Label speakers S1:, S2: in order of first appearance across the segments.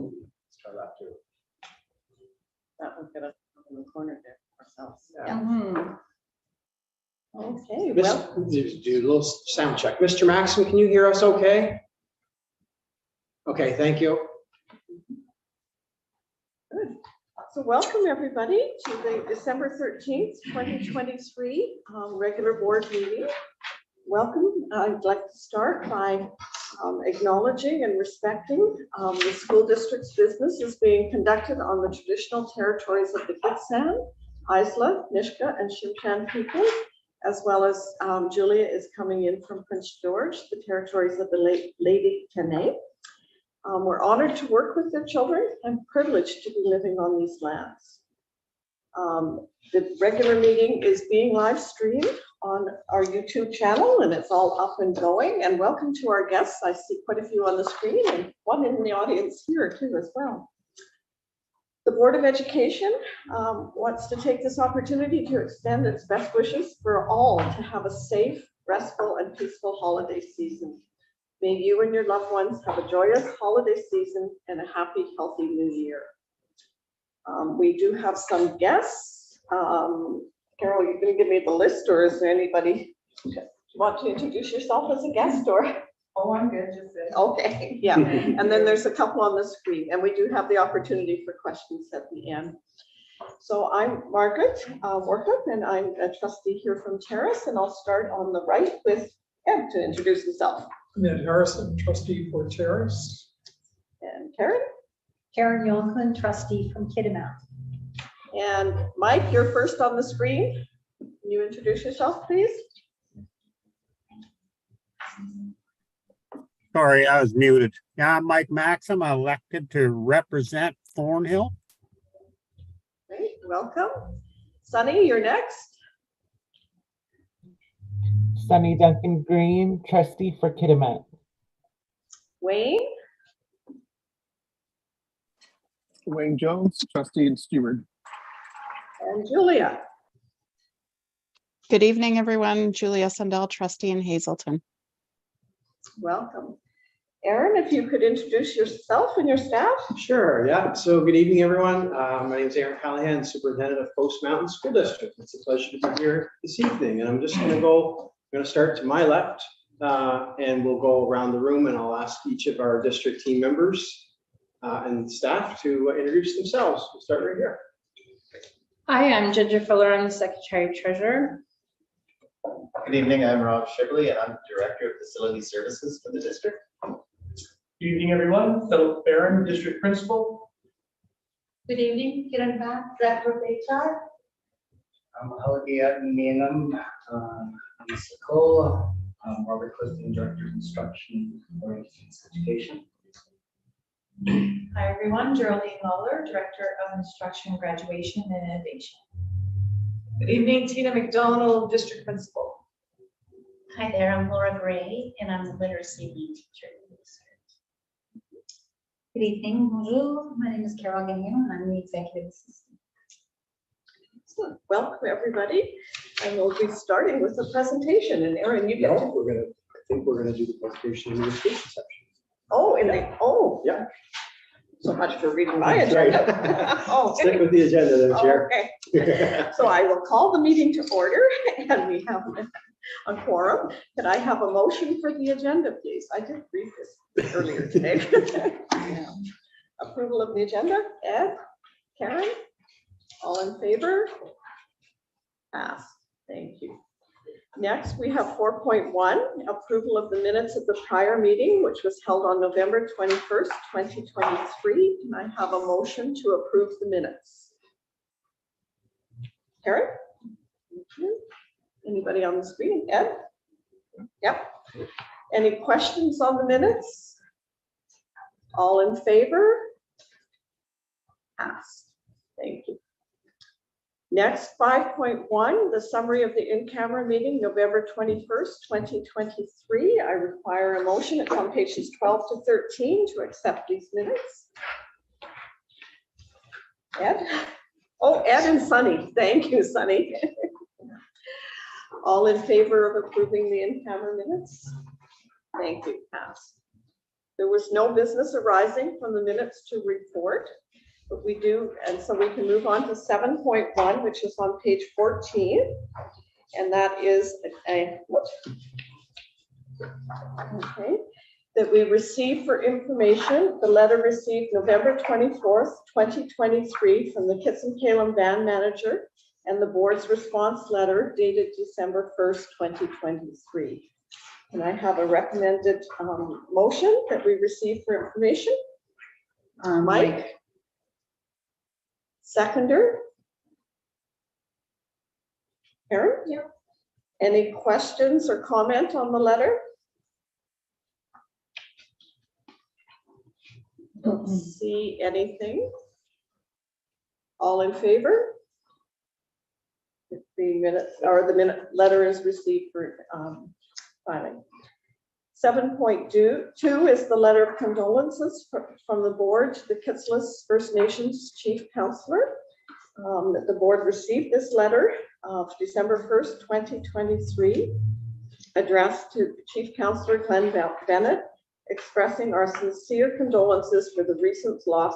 S1: Let's try that too.
S2: That would get us in the corner there ourselves.
S1: Yeah.
S2: Okay,
S1: Miss-
S2: well,
S1: do a little sound check. Mr. Maxim, can you hear us okay? Okay, thank you.
S2: so welcome everybody to the December 13th, 2023 regular board meeting. Welcome. I'd like to start by acknowledging and respecting the school district's business is being conducted on the traditional territories of the Gitxsan, Isla, Nisga'a, and Tsimshian people, as well as Julia is coming in from Prince George, the territories of the Lady Kane. We're honored to work with their children and privileged to be living on these lands. The regular meeting is being live streamed on our YouTube channel and it's all up and going. And welcome to our guests. I see quite a few on the screen and one in the audience here too as well. The Board of Education wants to take this opportunity to extend its best wishes for all to have a safe, restful, and peaceful holiday season. May you and your loved ones have a joyous holiday season and a happy, healthy new year. We do have some guests. Carol, you're going to give me the list, or is there anybody want to introduce yourself as a guest? Or
S3: Oh, I'm good, just it.
S2: okay, yeah. And then there's a couple on the screen, and we do have the opportunity for questions at the end. So I'm Margaret Workup, and I'm a trustee here from Terrace, and I'll start on the right with Ed to introduce himself.
S4: I'm Ed Harrison, trustee for Terrace.
S2: And Karen.
S5: Karen Yolkman, trustee from Kitimat.
S2: And Mike, you're first on the screen. Can you introduce yourself, please?
S6: Sorry, I was muted. Yeah, I'm Mike Maxim, elected to represent Thornhill.
S2: Great, welcome. Sunny, you're next.
S7: Sunny Duncan Green, trustee for Kitimat.
S2: Wayne.
S8: Wayne Jones, trustee and steward.
S2: And Julia.
S9: Good evening, everyone. Julia Sundell, trustee in Hazelton.
S2: Welcome. Aaron, if you could introduce yourself and your staff.
S1: Sure, yeah. So good evening, everyone. My name is Aaron Callahan, superintendent of Post Mountain School District. It's a pleasure to be here this evening. And I'm just going to start to my left and we'll go around the room and I'll ask each of our district team members and staff to introduce themselves. We'll start right here.
S3: Hi, I'm Ginger Fuller. I'm the secretary treasurer.
S10: Good evening, I'm Rob Shibley and I'm Director of Facility Services for the district.
S4: Good evening, everyone. Philip Barron, district principal.
S5: Good evening, Kiran Bhatt, director of HR.
S11: I'm Halagia Mainam, I'm Sakola, Robert Clifton, Director of Instruction for Distance Education.
S5: Hi, everyone. Geraldine Lawler, director of Instruction, Graduation, and Innovation.
S3: Good evening, Tina McDonald, district principal.
S12: Hi there, I'm Laura Gray, and I'm the literacy lead teacher in the district.
S5: Good evening, bonjour. My name is Carol Gagnon, and I'm the executive assistant.
S2: Excellent. Welcome, everybody. And we'll be starting with the presentation. And Aaron, you get to.
S1: I think we're gonna do the presentation in the education section.
S2: Oh,
S1: Yeah.
S2: So much for reading my
S1: That's right.
S2: agenda. Oh,
S1: Stick with the agenda there, Chair.
S2: Okay. So I will call the meeting to order and we have a quorum. Could I have a motion for the agenda, please? I did read this earlier today. Approval of the agenda. Ed, Karen, all in favor? Pass. Thank you. Next, we have 4.1, approval of the minutes of the prior meeting, which was held on November 21st, 2023. Can I have a motion to approve the minutes? Karen? Thank you. Anybody on the screen? Ed? Yep. Any questions on the minutes? All in favor? Pass. Thank you. Next, 5.1, the summary of the in-camera meeting, November 21st, 2023. I require a motion. It's on pages 12 to 13 to accept these minutes. Ed? Oh, Ed and Sunny. Thank you, Sunny. All in favor of approving the in-camera minutes? Thank you. Pass. There was no business arising from the minutes to report, but we do, and so we can move on to 7.1, which is on page 14. And that is that we received for information, the letter received November 24th, 2023 from the Kitson-Kalem Band Manager and the board's response letter dated December 1st, 2023. Can I have a recommended motion that we receive for information? Mike? Seconder? Karen?
S12: Yeah.
S2: Any questions or comment on the letter? Don't see anything. All in favor? The minutes or the minute letter is received for filing. 7.2 is the letter of condolences from the board to the Kitsillas First Nations Chief Counselor. The board received this letter of December 1st, 2023, addressed to Chief Counselor Glenn Bennett, expressing our sincere condolences for the recent loss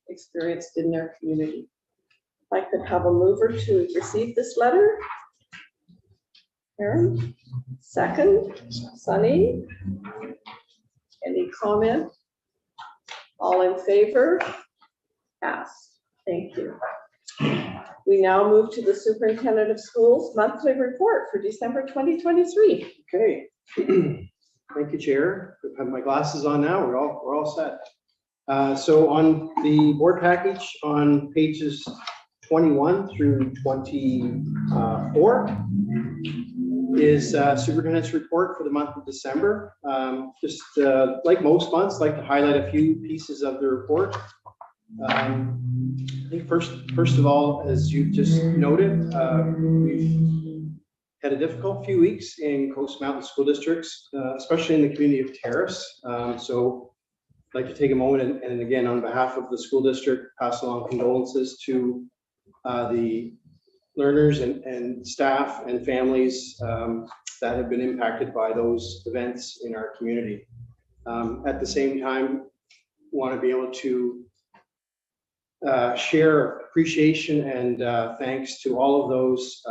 S2: experienced in their community. If I could have a mover to receive this letter. Aaron, second. Sunny, any comment? All in favor? Passed. Thank you. We now move to the Superintendent of Schools monthly report for December 2023.
S1: Okay. Thank you, Chair. I have my glasses on now. We're all set. So on the board package on pages 21 through 24 is Superintendent's report for the month of December. Just like most months, like to highlight a few pieces of the report. I think first of all, as you just noted, we've had a difficult few weeks in Coast Mountain School Districts, especially in the community of Terrace. So I'd like to take a moment and again, on behalf of the school district, pass along condolences to the learners and staff and families that have been impacted by those events in our community. At the same time, want to be able to share appreciation and thanks to all of those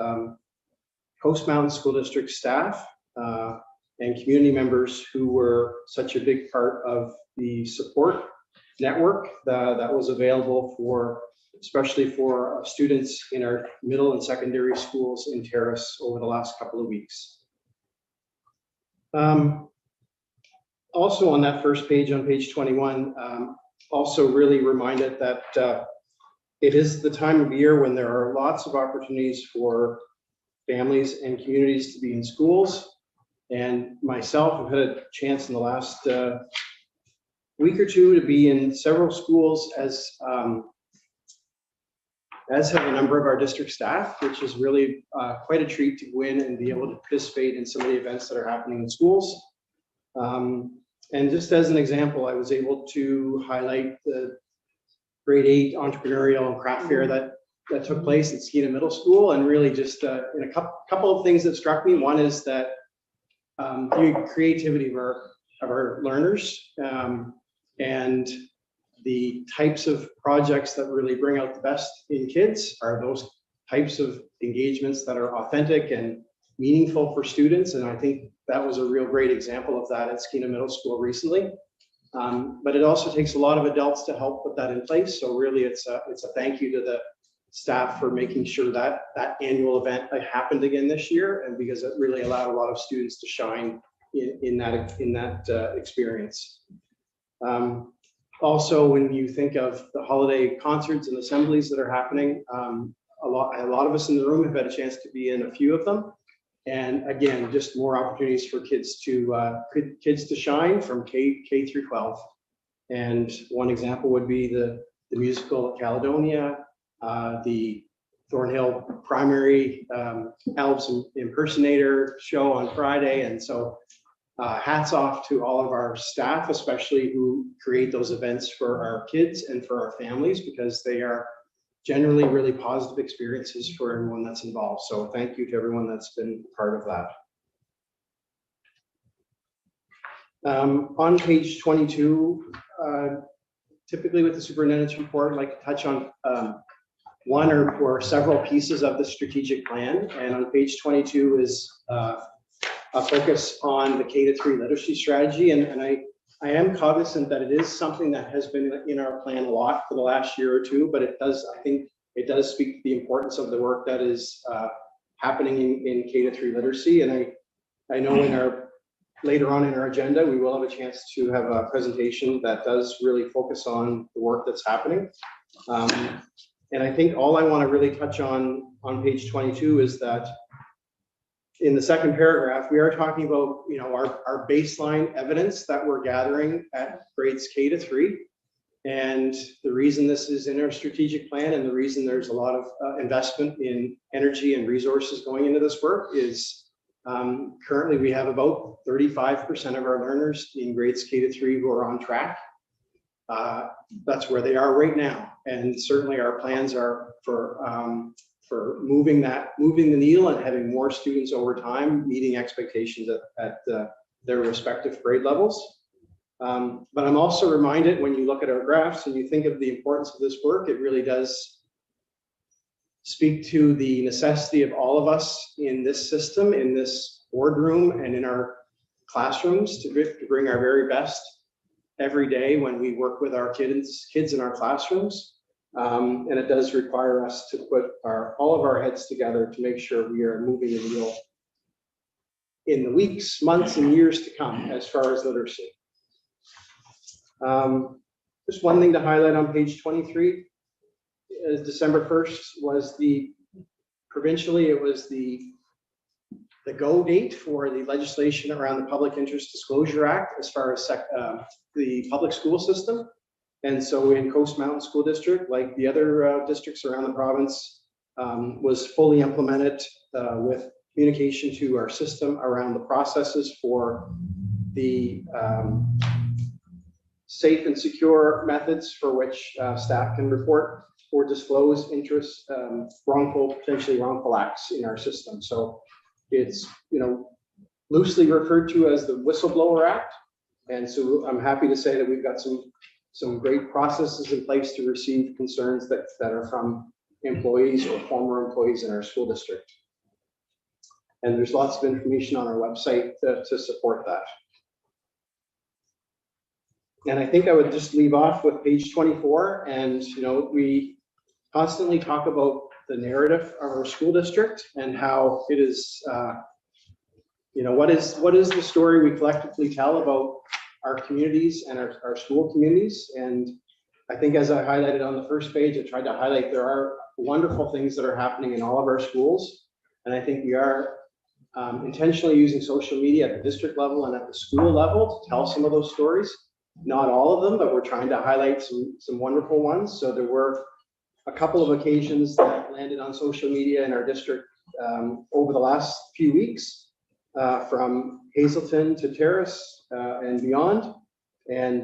S1: Coast Mountain School District staff and community members who were such a big part of the support network that was available for, especially for students in our middle and secondary schools in Terrace over the last couple of weeks. Also on that first page, on page 21, also really reminded that it is the time of year when there are lots of opportunities for families and communities to be in schools. And myself, I've had a chance in the last week or two to be in several schools as have a number of our district staff, which is really quite a treat to go in and be able to participate in some of the events that are happening in schools. And just as an example, I was able to highlight the grade 8 entrepreneurial and craft fair that took place at Skeena Middle School, and really just in a couple of things that struck me. One is that the creativity of our learners and the types of projects that really bring out the best in kids are those types of engagements that are authentic and meaningful for students. And I think that was a real great example of that at Skeena Middle School recently. But it also takes a lot of adults to help put that in place. So really it's a thank you to the staff for making sure that that annual event happened again this year, and because it really allowed a lot of students to shine in that experience. Also, when you think of the holiday concerts and assemblies that are happening, a lot of us in the room have had a chance to be in a few of them. And again, just more opportunities for kids to shine from K through 12. And one example would be the musical at Caledonia, the Thornhill Primary Elves Impersonator show on Friday. And so hats off to all of our staff, especially who create those events for our kids and for our families, because they are generally really positive experiences for everyone that's involved. So thank you to everyone that's been part of that. On page 22, typically with the superintendent's report, I'd like to touch on one or several pieces of the strategic plan. And on page 22 is a focus on the K-3 literacy strategy. And I am cognizant that it is something that has been in our plan a lot for the last year or two, but it does, I think it does speak to the importance of the work that is happening in K-3 literacy. And I know later on in our agenda, we will have a chance to have a presentation that does really focus on the work that's happening. And I think all I want to really touch on page 22 is that in the second paragraph, we are talking about, you know, our baseline evidence that we're gathering at grades K-3. And the reason this is in our strategic plan and the reason there's a lot of investment in energy and resources going into this work is currently we have about 35% of our learners in grades K-3 who are on track. That's where they are right now. And certainly our plans are for moving the needle and having more students over time, meeting expectations at their respective grade levels. But I'm also reminded when you look at our graphs and you think of the importance of this work, it really does speak to the necessity of all of us in this system, in this boardroom and in our classrooms to bring our very best every day when we work with our kids in our classrooms. And it does require us to put all of our heads together to make sure we are moving the needle in the weeks, months, and years to come as far as literacy. Just one thing to highlight on page 23 is December 1st was provincially, it was the go date for the legislation around the Public Interest Disclosure Act as far as the public school system. And so in Coast Mountain School District, like the other districts around the province, was fully implemented with communication to our system around the processes for the safe and secure methods for which staff can report or disclose interest, potentially wrongful acts in our system. So it's, you know, loosely referred to as the Whistleblower Act. And so I'm happy to say that we've got some great processes in place to receive concerns that are from employees or former employees in our school district. And there's lots of information on our website to support that. And I think I would just leave off with page 24. And, you know, we constantly talk about the narrative of our school district and how it is, you know, what is the story we collectively tell about our communities and our school communities. And I think as I highlighted on the first page, I tried to highlight there are wonderful things that are happening in all of our schools. And I think we are intentionally using social media at the district level and at the school level to tell some of those stories. Not all of them, but we're trying to highlight some wonderful ones. So there were a couple of occasions that landed on social media in our district over the last few weeks, from Hazelton to Terrace and beyond. And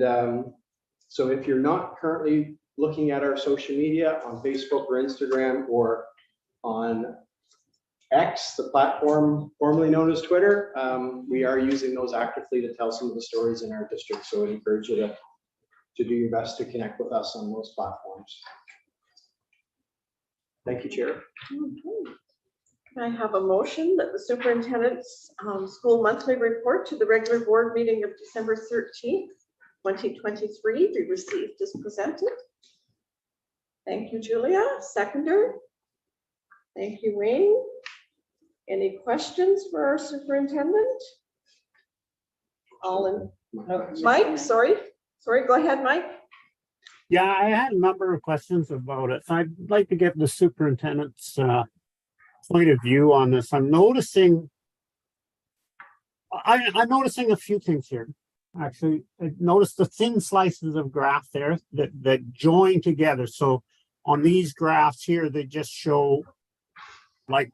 S1: so if you're not currently looking at our social media on Facebook or Instagram or on X, the platform formerly known as Twitter, we are using those actively to tell some of the stories in our district. So I encourage you to do your best to connect with us on those platforms. Thank you, Chair.
S2: Okay. Can I have a motion that the superintendent's school monthly report to the regular board meeting of December 13th, 2023 be received as presented? Thank you, Julia. Seconder. Thank you, Wayne. Any questions for our superintendent? All in. Mike, sorry, go ahead, Mike.
S6: Yeah, I had a number of questions about it. I'd like to get the superintendent's point of view on this. I'm noticing a few things here. Actually, I noticed the thin slices of graph there that join together. So on these graphs here, they just show like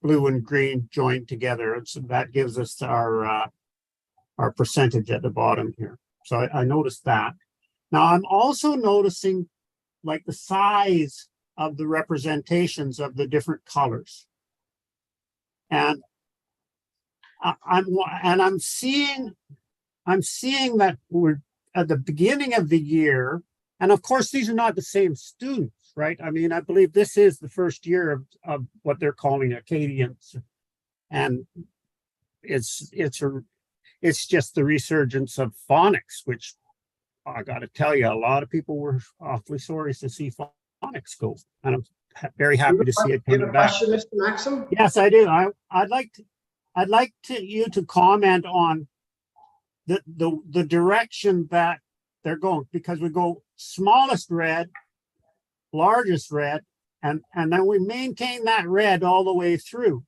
S6: blue and green joined together. So that gives us our percentage at the bottom here. So I noticed that. Now I'm also noticing like the size of the representations of the different colors. And I'm seeing I'm seeing that we're at the beginning of the year, and of course, these are not the same students, right? I mean, I believe this is the first year of what they're calling Acadians. And it's just the resurgence of phonics, which I got to tell you, a lot of people were awfully sorry to see phonics go, and I'm very happy to see it
S1: You have
S6: coming
S1: a
S6: back.
S1: question, Mr. Maxim?
S6: Yes, I do. I'd like you to comment on the direction that they're going, because we go smallest red, largest red, and then we maintain that red all the way through.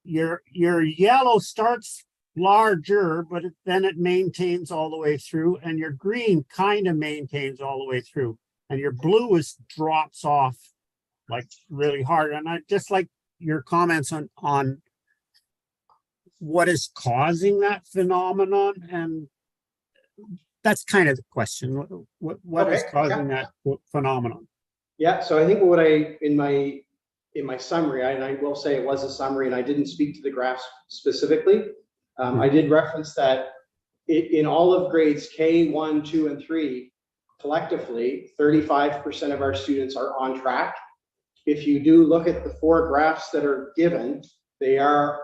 S6: Your yellow starts larger, but then it maintains all the way through, and your green kind of maintains all the way through, and your blue drops off like really hard. And I just like your comments on what is causing that phenomenon, and that's kind of the question. What is
S1: Okay,
S6: causing that phenomenon?
S1: Yeah, so I think what in my summary, and I will say it was a summary, and I didn't speak to the graphs specifically. I did reference that in all of grades K1, 2, and 3, collectively, 35% of our students are on track. If you do look at the 4 graphs that are given, they are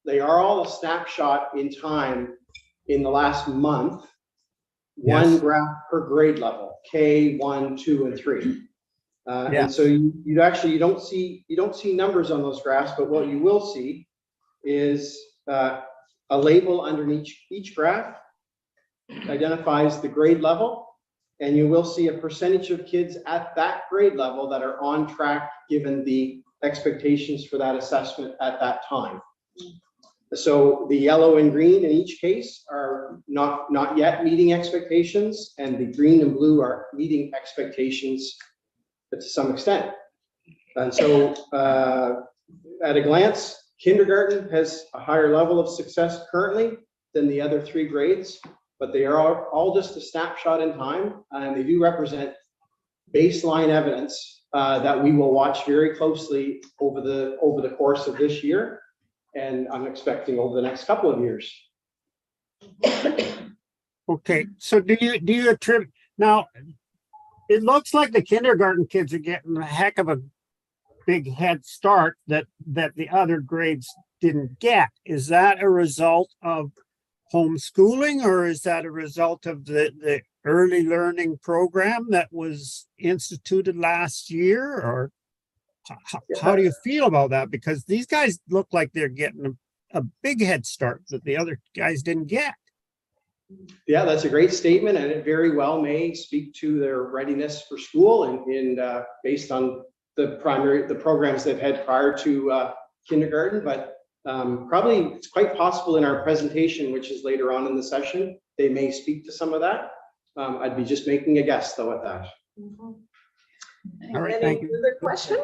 S1: all a snapshot in time in the last month.
S6: Yes.
S1: One graph per grade level, K1, 2, and 3. And so you don't see numbers on those graphs, but what you will see is a label underneath each graph identifies the grade level, and you will see a percentage of kids at that grade level that are on track given the expectations for that assessment at that time. So the yellow and green in each case are not yet meeting expectations, and the green and blue are meeting expectations to some extent. And so at a glance, kindergarten has a higher level of success currently than the other 3 grades, but they are all just a snapshot in time, and they do represent baseline evidence that we will watch very closely over the course of this year, and I'm expecting over the next couple of years.
S6: Okay, so do you attribute now? It looks like the kindergarten kids are getting a heck of a big head start that the other grades didn't get. Is that a result of homeschooling, or is that a result of the early learning program that was instituted last year? Or how do you feel about that? Because these guys look like they're getting a big head start that the other guys didn't get.
S1: Yeah, that's a great statement, and it very well may speak to their readiness for school and based on the programs they've had prior to kindergarten. But probably it's quite possible in our presentation, which is later on in the session, they may speak to some of that. I'd be just making a guess though at that.
S6: All right, thank you.
S2: Any other question?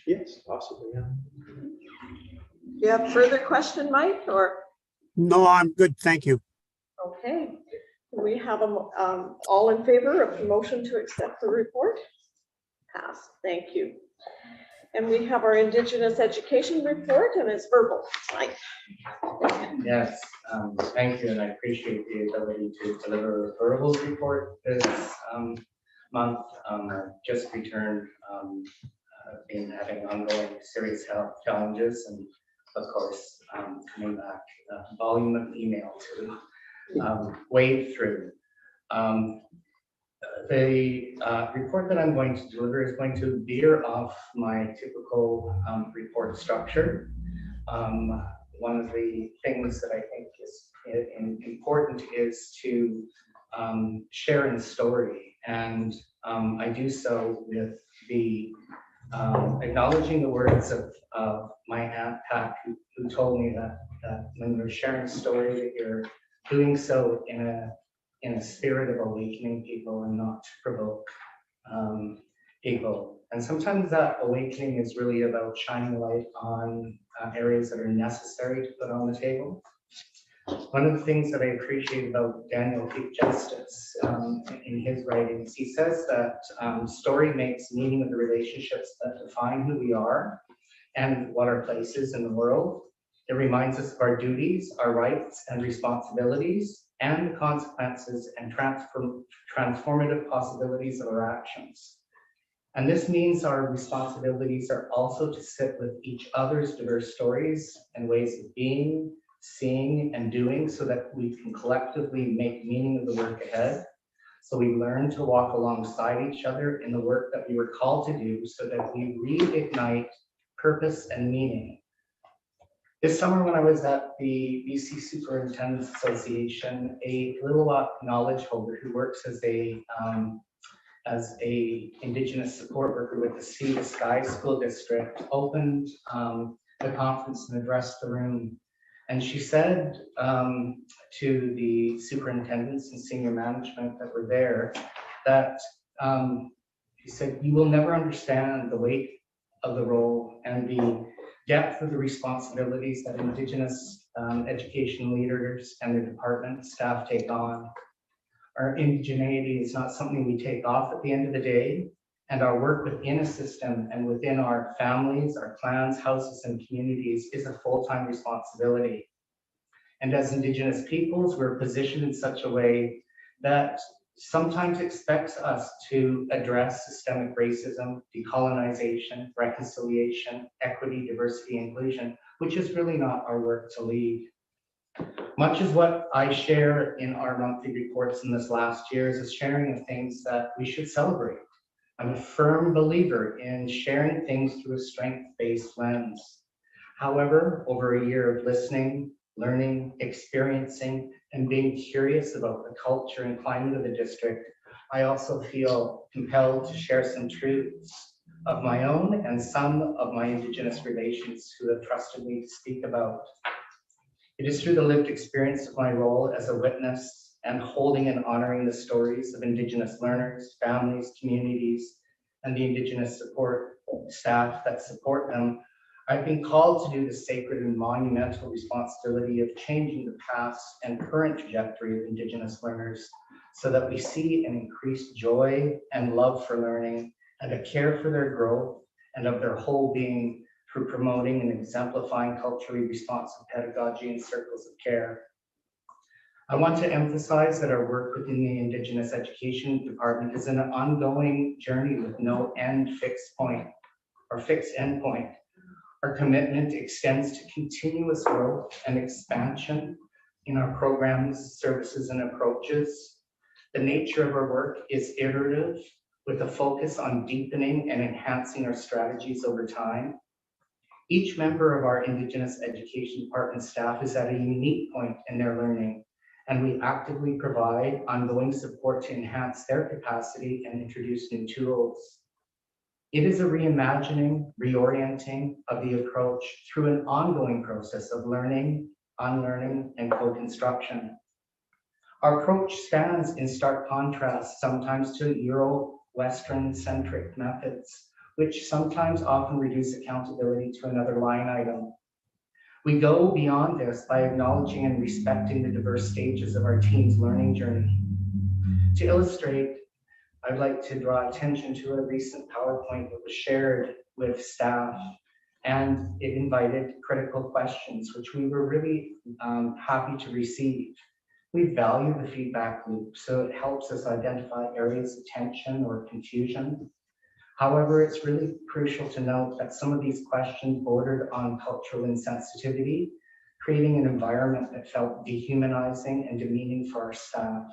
S1: Yes, possibly, yeah.
S2: Do you have further question, Mike, or?
S6: No, I'm good, thank you.
S2: Okay, we have all in favor of the motion to accept the report? Pass, thank you. And we have our Indigenous education report, and it's verbal. Mike.
S11: Yes, thank you, and I appreciate the ability to deliver a verbal report this month. I've just returned, been having ongoing serious health challenges, and of course, coming back, volume of email to wade through. The report that I'm going to deliver is going to veer off my typical report structure. One of the things that I think is important is to share in story, and I do so with the acknowledging the words of my aunt Pat, who told me that when you're sharing story, that you're doing so in a spirit of awakening people and not to provoke people. And sometimes that awakening is really about shining light on areas that are necessary to put on the table. One of the things that I appreciate about Daniel Peak Justice in his writings, he says that story makes meaning of the relationships that define who we are and what our place is in the world. It reminds us of our duties, our rights and responsibilities, and the consequences and transformative possibilities of our actions. And this means our responsibilities are also to sit with each other's diverse stories and ways of being, seeing, and doing so that we can collectively make meaning of the work ahead. So we learn to walk alongside each other in the work that we were called to do so that we reignite purpose and meaning. This summer when I was at the BC Superintendents Association, a Little knowledge holder who works as a Indigenous support worker with the Sea to Sky School District opened the conference and addressed the room. And she said to the superintendents and senior management that were there that she said, you will never understand the weight of the role and the depth of the responsibilities that Indigenous education leaders and their department staff take on. Our indigeneity is not something we take off at the end of the day, and our work within a system and within our families, our clans, houses, and communities is a full-time responsibility. And as Indigenous peoples, we're positioned in such a way that sometimes expects us to address systemic racism, decolonization, reconciliation, equity, diversity, inclusion, which is really not our work to lead. Much as what I share in our monthly reports in this last year is a sharing of things that we should celebrate. I'm a firm believer in sharing things through a strength-based lens. However, over a year of listening, learning, experiencing, and being curious about the culture and climate of the district, I also feel compelled to share some truths of my own and some of my Indigenous relations who have trusted me to speak about. It is through the lived experience of my role as a witness and holding and honoring the stories of Indigenous learners, families, communities, and the Indigenous support staff that support them, I've been called to do the sacred and monumental responsibility of changing the past and current trajectory of Indigenous learners so that we see an increased joy and love for learning and a care for their growth and of their whole being through promoting and exemplifying culturally responsive pedagogy and circles of care. I want to emphasize that our work within the Indigenous Education Department is an ongoing journey with no fixed endpoint. Our commitment extends to continuous growth and expansion in our programs, services, and approaches. The nature of our work is iterative, with a focus on deepening and enhancing our strategies over time. Each member of our Indigenous Education Department staff is at a unique point in their learning, and we actively provide ongoing support to enhance their capacity and introduce new tools. It is a reimagining, reorienting of the approach through an ongoing process of learning, unlearning, and co-construction. Our approach stands in stark contrast sometimes to Euro-Western-centric methods, which sometimes often reduce accountability to another line item. We go beyond this by acknowledging and respecting the diverse stages of our team's learning journey. To illustrate, I'd like to draw attention to a recent PowerPoint that was shared with staff, and it invited critical questions, which we were really happy to receive. We value the feedback loop, so it helps us identify areas of tension or confusion. However, it's really crucial to note that some of these questions bordered on cultural insensitivity, creating an environment that felt dehumanizing and demeaning for our staff.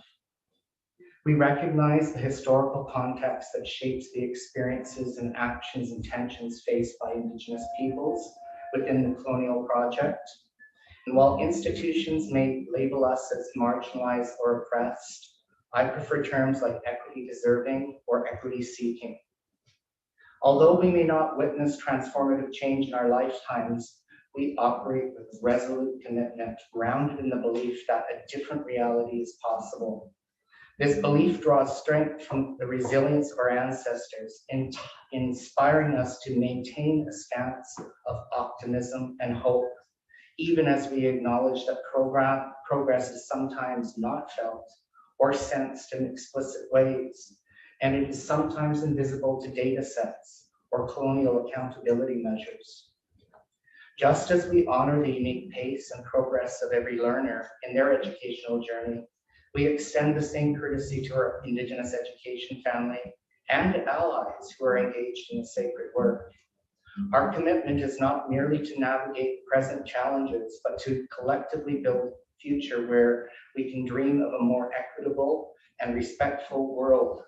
S11: We recognize the historical context that shapes the experiences and actions and tensions faced by Indigenous peoples within the colonial project. And while institutions may label us as marginalized or oppressed, I prefer terms like equity deserving or equity seeking. Although we may not witness transformative change in our lifetimes, we operate with resolute commitment, grounded in the belief that a different reality is possible. This belief draws strength from the resilience of our ancestors, inspiring us to maintain a stance of optimism and hope, even as we acknowledge that progress is sometimes not felt or sensed in explicit ways, and it is sometimes invisible to data sets or colonial accountability measures. Just as we honor the unique pace and progress of every learner in their educational journey, we extend the same courtesy to our Indigenous education family and allies who are engaged in the sacred work. Our commitment is not merely to navigate present challenges, but to collectively build a future where we can dream of a more equitable and respectful world.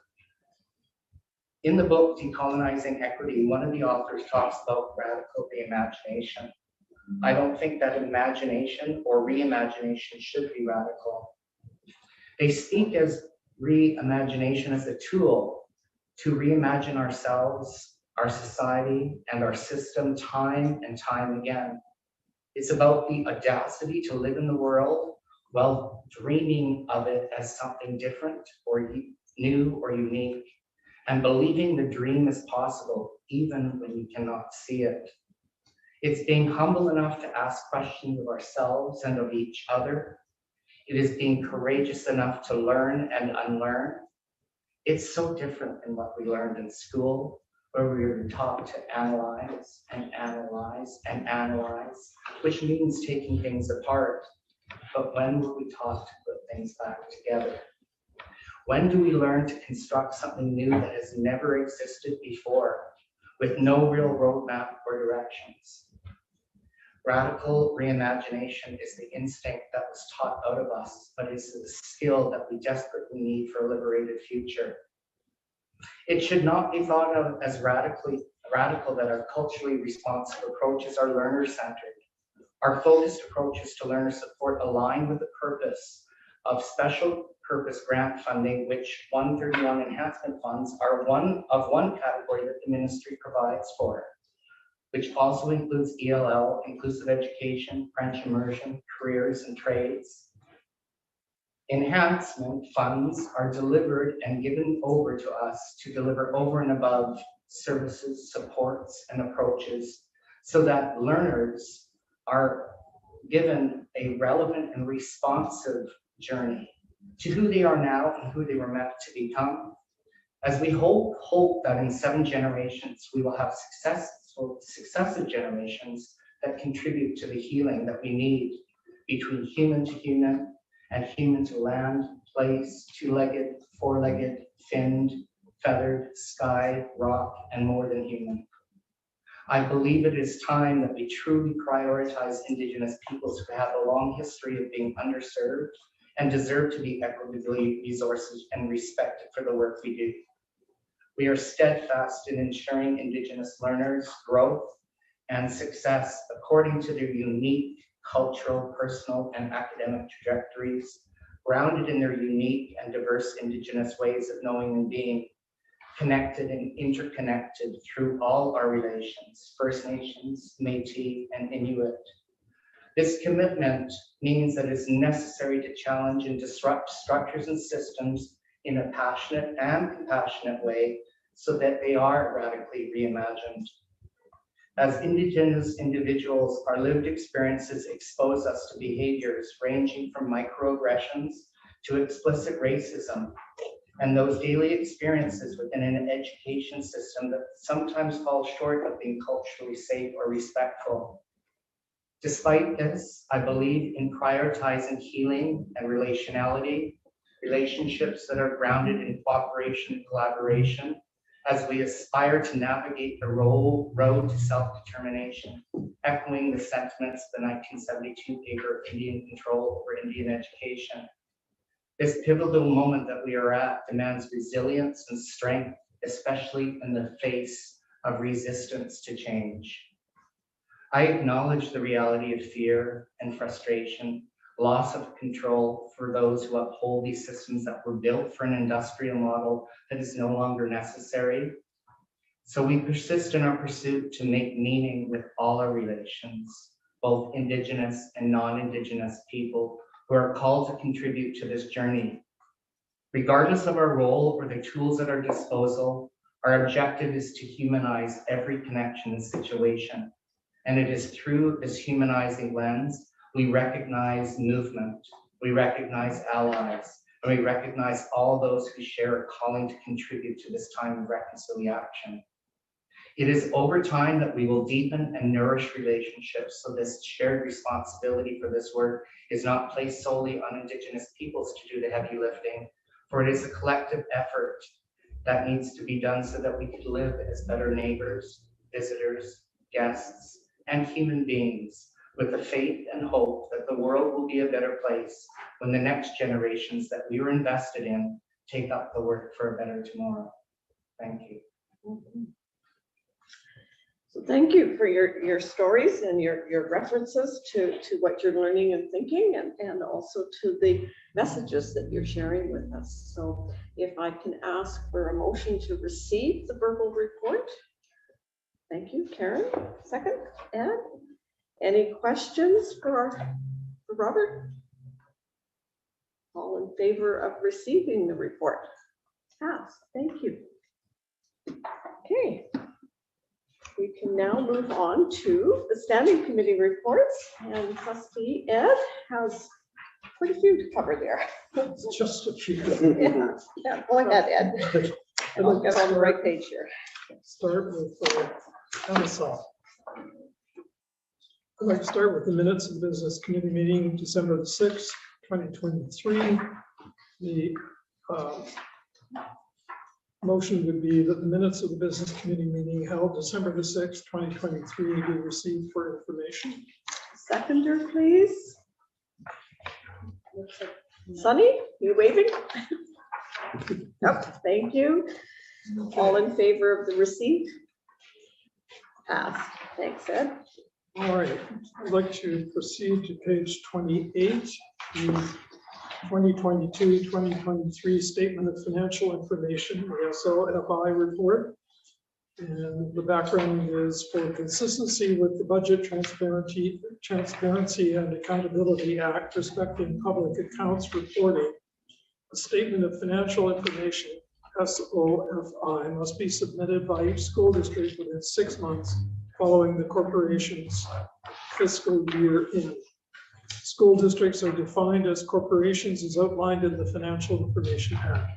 S11: In the book, Decolonizing Equity, one of the authors talks about radical reimagination. I don't think that imagination or reimagination should be radical. They speak as reimagination as a tool to reimagine ourselves, our society, and our system time and time again. It's about the audacity to live in the world while dreaming of it as something different or new or unique, and believing the dream is possible even when you cannot see it. It's being humble enough to ask questions of ourselves and of each other. It is being courageous enough to learn and unlearn. It's so different than what we learned in school, where we were taught to analyze and analyze and analyze, which means taking things apart. But when were we taught to put things back together? When do we learn to construct something new that has never existed before, with no real roadmap or directions? Radical reimagination is the instinct that was taught out of us, but it's the skill that we desperately need for a liberated future. It should not be thought of as radical that our culturally responsive approaches are learner-centered. Our focused approaches to learner support align with the purpose of special purpose grant funding, which 131 enhancement funds are one category that the ministry provides for, which also includes ELL, inclusive education, French immersion, careers and trades. Enhancement funds are delivered and given over to us to deliver over and above services, supports, and approaches so that learners are given a relevant and responsive journey to who they are now and who they were meant to become. As we hope that in 7 generations, we will have successive generations that contribute to the healing that we need between human to human and human to land, place, 2-legged, 4-legged, finned, feathered, sky, rock, and more than human. I believe it is time that we truly prioritize Indigenous peoples who have a long history of being underserved and deserve to be equitably resourced and respected for the work we do. We are steadfast in ensuring Indigenous learners' growth and success according to their unique cultural, personal, and academic trajectories, grounded in their unique and diverse Indigenous ways of knowing and being, connected and interconnected through all our relations, First Nations, Métis, and Inuit. This commitment means that it's necessary to challenge and disrupt structures and systems in a passionate and compassionate way so that they are radically reimagined. As Indigenous individuals, our lived experiences expose us to behaviors ranging from microaggressions to explicit racism, and those daily experiences within an education system that sometimes falls short of being culturally safe or respectful. Despite this, I believe in prioritizing healing and relationality, relationships that are grounded in cooperation and collaboration, as we aspire to navigate the road to self-determination, echoing the sentiments of the 1972 paper, Indian Control over Indian Education. This pivotal moment that we are at demands resilience and strength, especially in the face of resistance to change. I acknowledge the reality of fear and frustration, loss of control for those who uphold these systems that were built for an industrial model that is no longer necessary. So we persist in our pursuit to make meaning with all our relations, both Indigenous and non-Indigenous people who are called to contribute to this journey. Regardless of our role or the tools at our disposal, our objective is to humanize every connection and situation. And it is through this humanizing lens we recognize movement, we recognize allies, and we recognize all those who share a calling to contribute to this time of reconciliation. It is over time that we will deepen and nourish relationships, so this shared responsibility for this work is not placed solely on Indigenous peoples to do the heavy lifting, for it is a collective effort that needs to be done so that we can live as better neighbors, visitors, guests, and human beings with the faith and hope that the world will be a better place when the next generations that we were invested in take up the work for a better tomorrow. Thank you.
S2: So thank you for your stories and your references to what you're learning and thinking, and also to the messages that you're sharing with us. So if I can ask for a motion to receive the verbal report. Thank you, Karen. Second, Ed. Any questions for Robert? All in favor of receiving the report? Pass. Thank you. Okay. We can now move on to the standing committee reports, and Trustee Ed has quite a few to cover there.
S8: Just a few.
S2: Yeah, go ahead, Ed. And we'll get on the right page here.
S8: Start with MSL. I'd like to start with the minutes of the business committee meeting, December the 6th, 2023. The motion would be that the minutes of the business committee meeting held December the 6th, 2023 be received for information.
S2: Seconder, please. Sunny, you waving? Yep, thank you. All in favor of the receipt? Pass. Thanks, Ed.
S8: All right, I'd like to proceed to page 28, the 2022-2023 Statement of Financial Information, the SOFI report. And the background is for consistency with the Budget Transparency and Accountability Act respecting public accounts reporting. A Statement of Financial Information, SOFI, must be submitted by each school district within 6 months following the corporation's fiscal year end. School districts are defined as corporations as outlined in the Financial Information Act.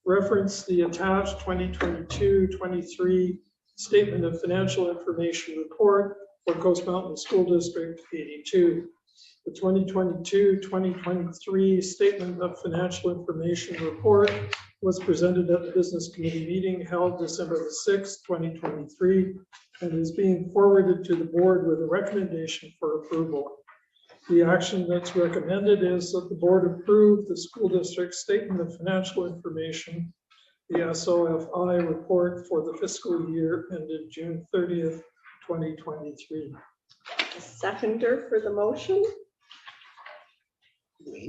S8: Reference the attached 2022-23 Statement of Financial Information Report for Coast Mountain School District 82. The 2022-2023 Statement of Financial Information Report was presented at the Business Committee meeting held December the 6th, 2023, and is being forwarded to the board with a recommendation for approval. The action that's recommended is that the board approve the school district Statement of Financial Information, the SOFI report for the fiscal year ended June 30th, 2023.
S2: A seconder for the motion.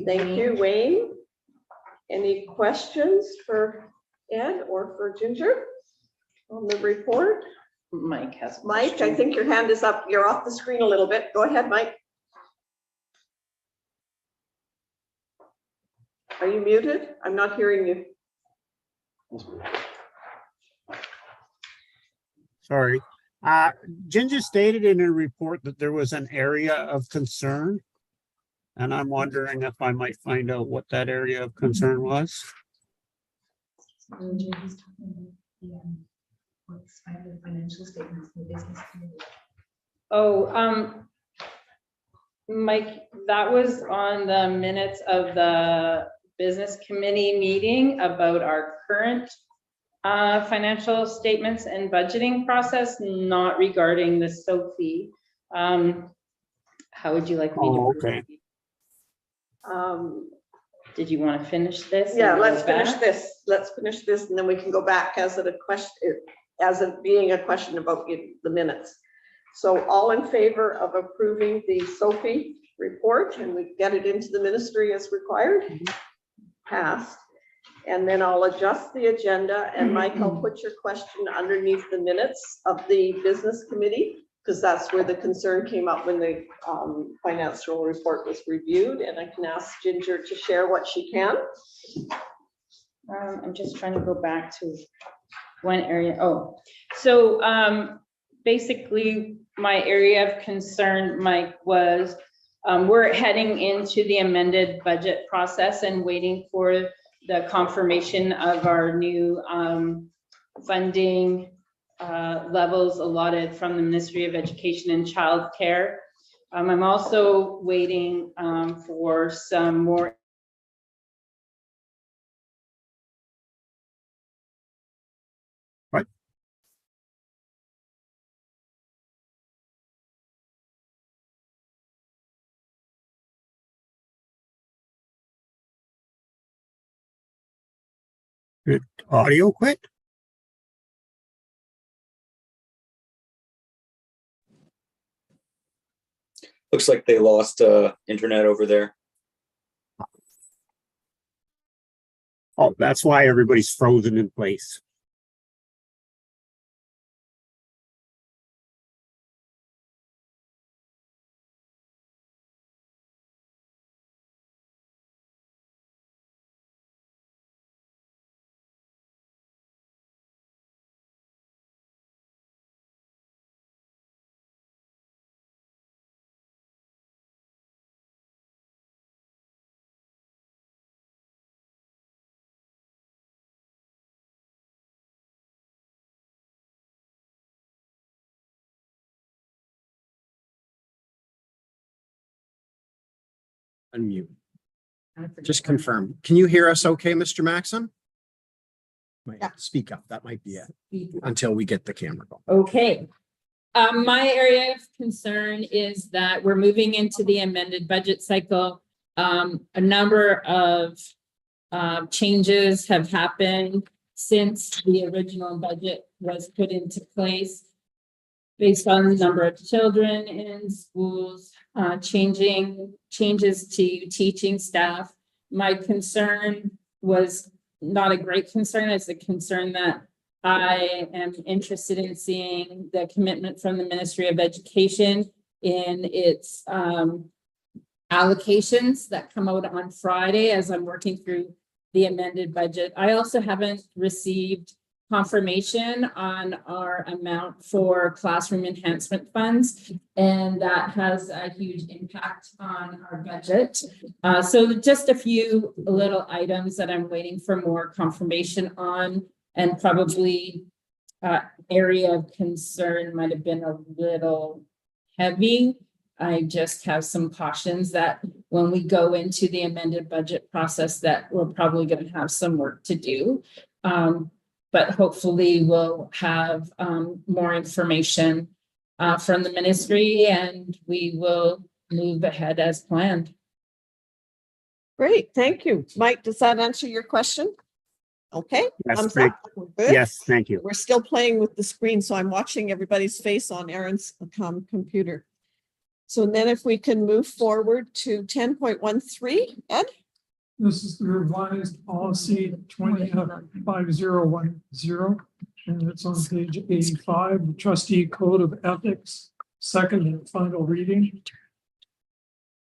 S2: Thank you, Wayne. Any questions for Ed or for Ginger on the report?
S3: Mike has.
S2: Mike, I think your hand is up. You're off the screen a little bit. Go ahead, Mike. Are you muted? I'm not hearing you.
S6: Sorry. Ginger stated in her report that there was an area of concern. And I'm wondering if I might find out what that area of concern was.
S5: Financial statements in the business community.
S3: Oh, Mike, that was on the minutes of the business committee meeting about our current financial statements and budgeting process, not regarding the SOFI. How would you like me to?
S6: Oh, okay.
S3: Did you want to finish this?
S2: Yeah,
S3: and
S2: let's
S3: go
S2: finish
S3: back?
S2: this. Let's finish this, and then we can go back as it a question, as it being a question about the minutes. So all in favor of approving the SOFI report, and we get it into the ministry as required? Passed. And then I'll adjust the agenda, and Mike, I'll put your question underneath the minutes of the business committee, because that's where the concern came up when the financial report was reviewed, and I can ask Ginger to share what she can.
S3: I'm just trying to go back to one area. Oh, so basically my area of concern, Mike, was we're heading into the amended budget process and waiting for the confirmation of our new funding levels allotted from the Ministry of Education and Childcare. I'm also waiting for some more
S6: Good. Audio quit?
S13: Looks like they lost internet over there.
S6: Oh, that's why everybody's frozen in place.
S14: Unmute. Just confirm. Can you hear us okay, Mr. Maxon? Might have to speak up. That might be it until we get the camera going.
S3: Okay. My area of concern is that we're moving into the amended budget cycle. A number of changes have happened since the original budget was put into place based on the number of children in schools, changes to teaching staff. My concern was not a great concern. It's a concern that I am interested in seeing the commitment from the Ministry of Education in its allocations that come out on Friday as I'm working through the amended budget. I also haven't received confirmation on our amount for classroom enhancement funds, and that has a huge impact on our budget. So just a few little items that I'm waiting for more confirmation on, and probably area of concern might have been a little heavy. I just have some cautions that when we go into the amended budget process that we're probably going to have some work to do. But hopefully we'll have more information from the ministry and we will move ahead as planned.
S2: Great, thank you. Mike, does that answer your question? Okay.
S6: Yes,
S2: thumbs
S6: thank-
S2: up. We're good.
S6: Yes, thank you.
S2: We're still playing with the screen, so I'm watching everybody's face on Aaron's computer. So then if we can move forward to 10.13, Ed?
S8: This is the revised policy 205010, and it's on page 85, the trustee code of ethics, second and final reading.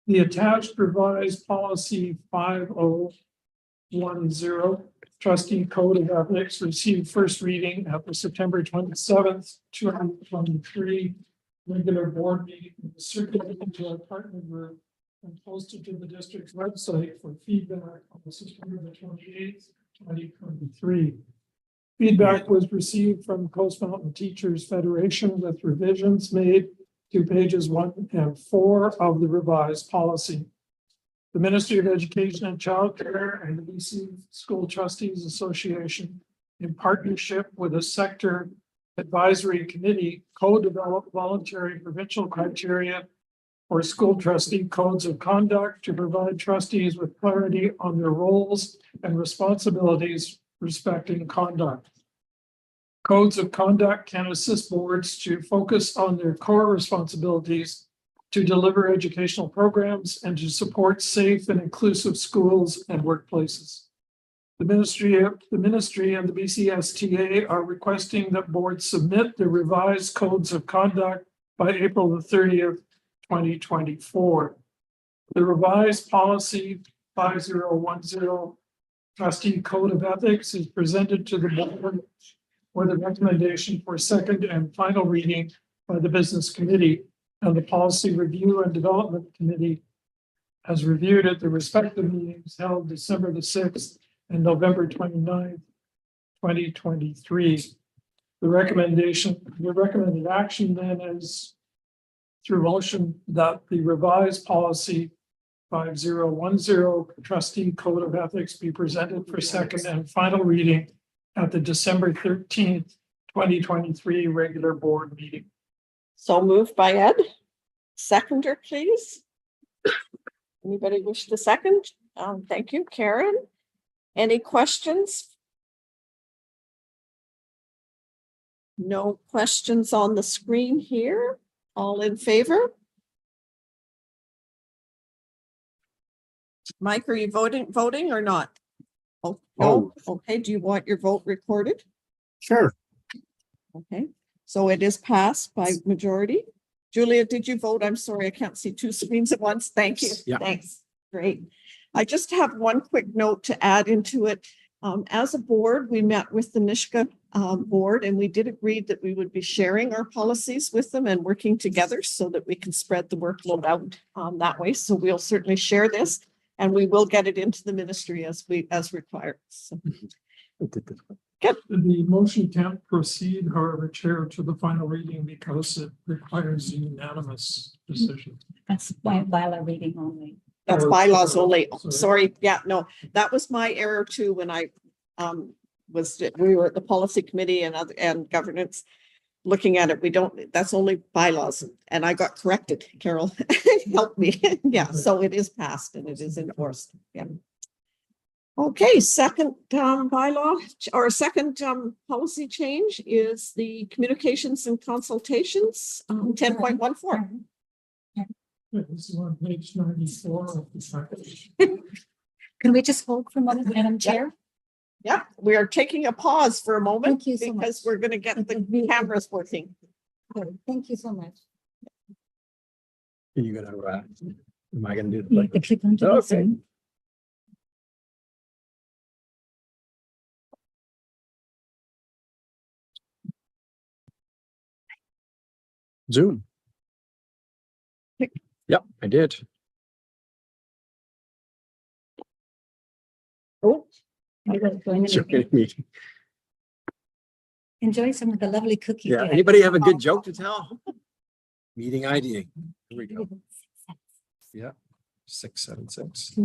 S8: The attached revised policy 5010, trustee code of ethics, received first reading at the September 27th, 2023 regular board meeting, circulated to our partner group and posted to the district's website for feedback on September the 28th, 2023. Feedback was received from Coast Mountain Teachers Federation with revisions made to pages 1 and 4 of the revised policy. The Ministry of Education and Childcare and the BC School Trustees Association, in partnership with a sector advisory committee, co-developed voluntary provincial criteria for school trustee codes of conduct to provide trustees with clarity on their roles and responsibilities respecting conduct. Codes of conduct can assist boards to focus on their core responsibilities to deliver educational programs and to support safe and inclusive schools and workplaces. The ministry and the BCSTA are requesting that boards submit the revised codes of conduct by April the 30th, 2024. The revised policy 5010 trustee code of ethics is presented to the board with a recommendation for second and final reading by the business committee, and the policy review and development committee has reviewed at the respective meetings held December the 6th and November 29th, 2023. The recommended action then is through motion that the revised policy 5010 trustee code of ethics be presented for second and final reading at the December 13th, 2023 regular board meeting.
S2: So moved by Ed. Seconder, please. Anybody wish to second? Thank you, Karen. Any questions? No questions on the screen here. All in favor? Mike, are you voting or not? Oh, no. Okay, do you want your vote recorded?
S6: Sure.
S2: Okay, so it is passed by majority. Julia, did you vote? I'm sorry, I can't see two screens at once. Thank you.
S14: Yeah.
S2: Thanks. Great. I just have one quick note to add into it. As a board, we met with the Nishka board and we did agree that we would be sharing our policies with them and working together so that we can spread the workload out that way. So we'll certainly share this and we will get it into the ministry as required. So.
S8: The motion can't proceed, however, Chair, to the final reading because it requires a unanimous decision.
S5: That's why bylaw reading only.
S2: That's bylaws only. Sorry. Yeah, no, that was my error too when I we were at the policy committee and governance looking at it. That's only bylaws. And I got corrected. Carol helped me. Yeah, so it is passed and it is enforced. Yeah. Okay, second bylaw or second policy change is the communications and consultations 10.14.
S8: This is on page 94 of the package.
S5: Can we just hold for a moment, Madam Chair?
S2: Yeah, we are taking a pause for a moment
S5: Thank you so
S2: because
S5: much.
S2: we're going to get the cameras working.
S5: Okay, thank you so much.
S14: Are you gonna, am I gonna do the
S5: You have to click onto the
S14: Okay.
S5: Zoom.
S14: Zoom? Yep, I did.
S5: Oh, I gotta join the
S14: Sure,
S5: meeting.
S14: meeting.
S5: Enjoy some of the lovely cookies.
S14: Yeah, anybody have a good joke to tell? Meeting ID. Here we go. Yeah, 676.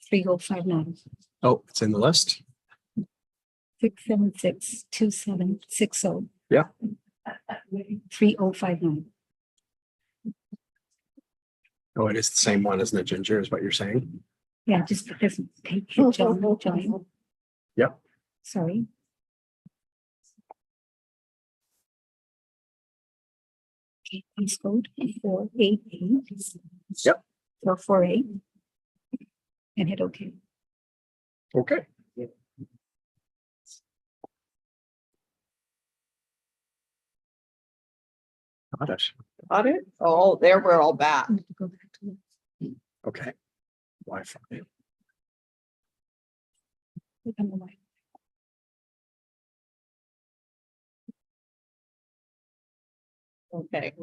S5: 27603059.
S14: Oh, it's in the list?
S5: 6762760.
S14: Yeah.
S5: 3059.
S14: Oh, it is the same one, isn't it, Ginger, is what you're saying?
S5: Yeah, just because. Okay, join.
S14: Yep.
S5: Sorry. Okay, please code 488.
S14: Yep.
S5: 448. And hit OK.
S14: Okay. Got it.
S2: Got it? Oh, there we're all back.
S5: I have to go back to it.
S14: Okay. Wi-Fi.
S5: Click on the Wi-Fi.
S2: Okay.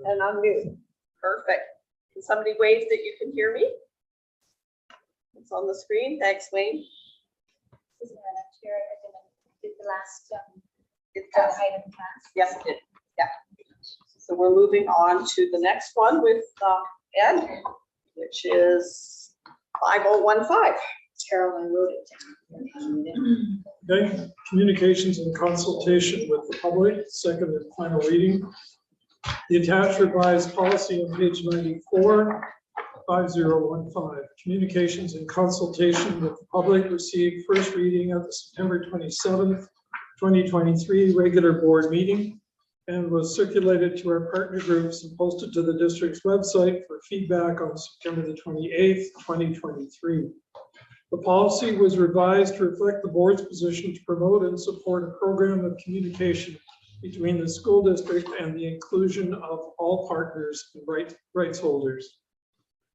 S2: And unmute. Perfect. Can somebody wave that you can hear me? It's on the screen. Thanks, Wayne.
S12: Did the last
S2: It does.
S12: item pass?
S2: Yes, it did. Yeah. So we're moving on to the next one with Ed, which is 5015.
S12: Carolyn wrote it down.
S8: Okay, communications and consultation with the public, second and final reading. The attached revised policy on page 94, 5015, communications and consultation with the public received first reading at the September 27th, 2023 regular board meeting and was circulated to our partner groups and posted to the district's website for feedback on September the 28th, 2023. The policy was revised to reflect the board's position to promote and support a program of communication between the school district and the inclusion of all partners and rights holders.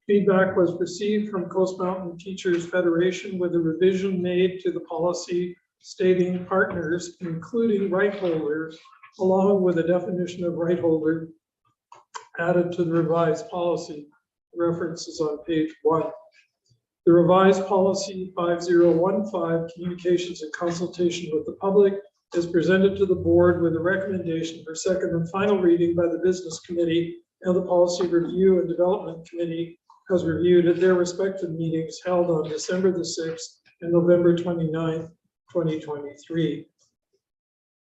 S8: Feedback was received from Coast Mountain Teachers Federation with a revision made to the policy stating partners, including right holders, along with a definition of right holder added to the revised policy. References on page 1. The revised policy 5015, communications and consultation with the public, is presented to the board with a recommendation for second and final reading by the business committee, and the policy review and development committee has reviewed at their respective meetings held on December the 6th and November 29th, 2023.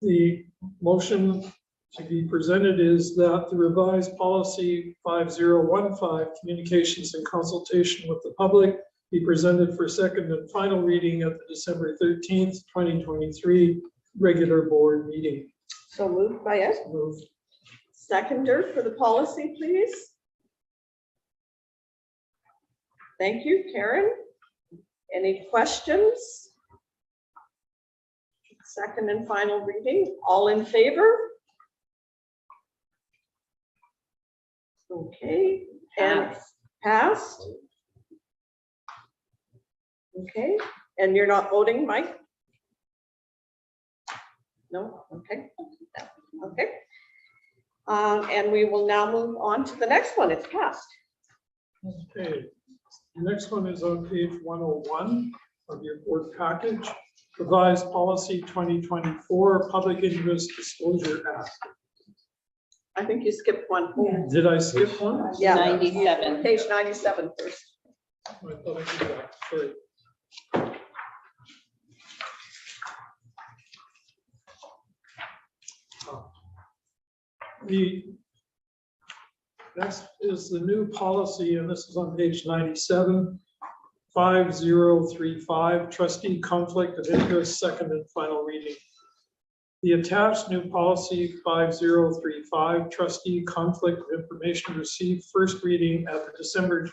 S8: The motion to be presented is that the revised policy 5015, communications and consultation with the public, be presented for second and final reading at the December 13th, 2023 regular board meeting.
S2: So moved by Ed.
S8: Moved.
S2: Seconder for the policy, please. Thank you, Karen. Any questions? Second and final reading. All in favor? Okay, and passed. Okay, and you're not voting, Mike? No, okay. Okay. And we will now move on to the next one. It's passed.
S8: Okay, the next one is on page 101 of your board package. Revised policy 2024, Public Interest Disclosure Act.
S2: I think you skipped one.
S8: Did I skip one?
S2: Yeah.
S3: 97.
S2: Page 97 first.
S8: I thought I did that. Sorry. The next is the new policy, and this is on page 97, 5035, trustee conflict of interest, second and final reading. The attached new policy 5035, trustee conflict of information, received first reading at the September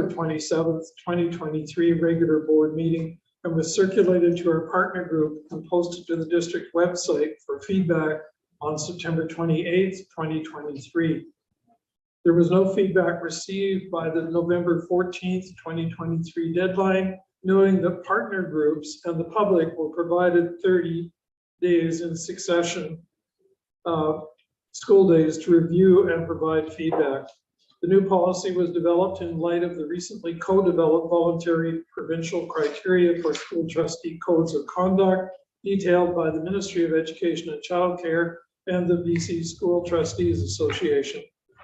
S8: 27th, 2023 regular board meeting, and was circulated to our partner group and posted to the district website for feedback on September 28th, 2023. There was no feedback received by the November 14th, 2023 deadline, knowing that partner groups and the public were provided 30 days in succession school days to review and provide feedback. The new policy was developed in light of the recently co-developed voluntary provincial criteria for school trustee codes of conduct detailed by the Ministry of Education and Childcare and the BC School Trustees Association,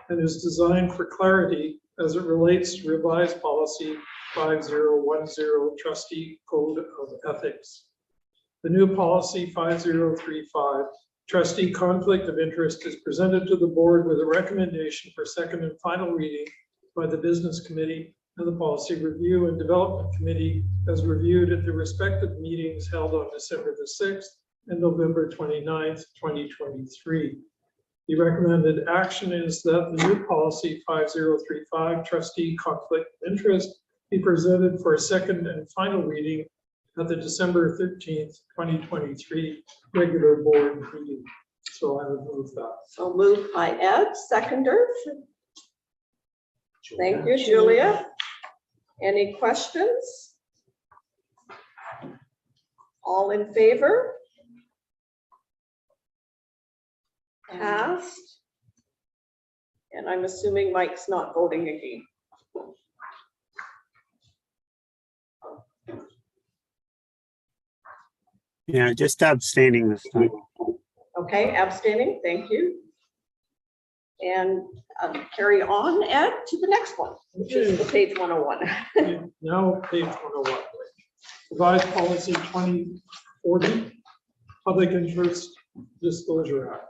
S8: and is designed for clarity as it relates to revised policy 5010, Trustee Code of Ethics. The new policy 5035, trustee conflict of interest, is presented to the board with a recommendation for second and final reading by the business committee and the policy review and development committee, as reviewed at the respective meetings held on December the 6th and November 29th, 2023. The recommended action is that the new policy 5035, trustee conflict of interest, be presented for a second and final reading at the December 13th, 2023 regular board meeting. So I would move that.
S2: So moved by Ed, seconder. Thank you, Julia. Any questions? All in favor? Passed. And I'm assuming Mike's not voting again.
S6: Yeah, just abstaining this time.
S2: Okay, abstaining, thank you. And carry on, Ed, to the next one, which is the page 101.
S8: Now page 101. Revised policy 2040, Public Interest Disclosure Act.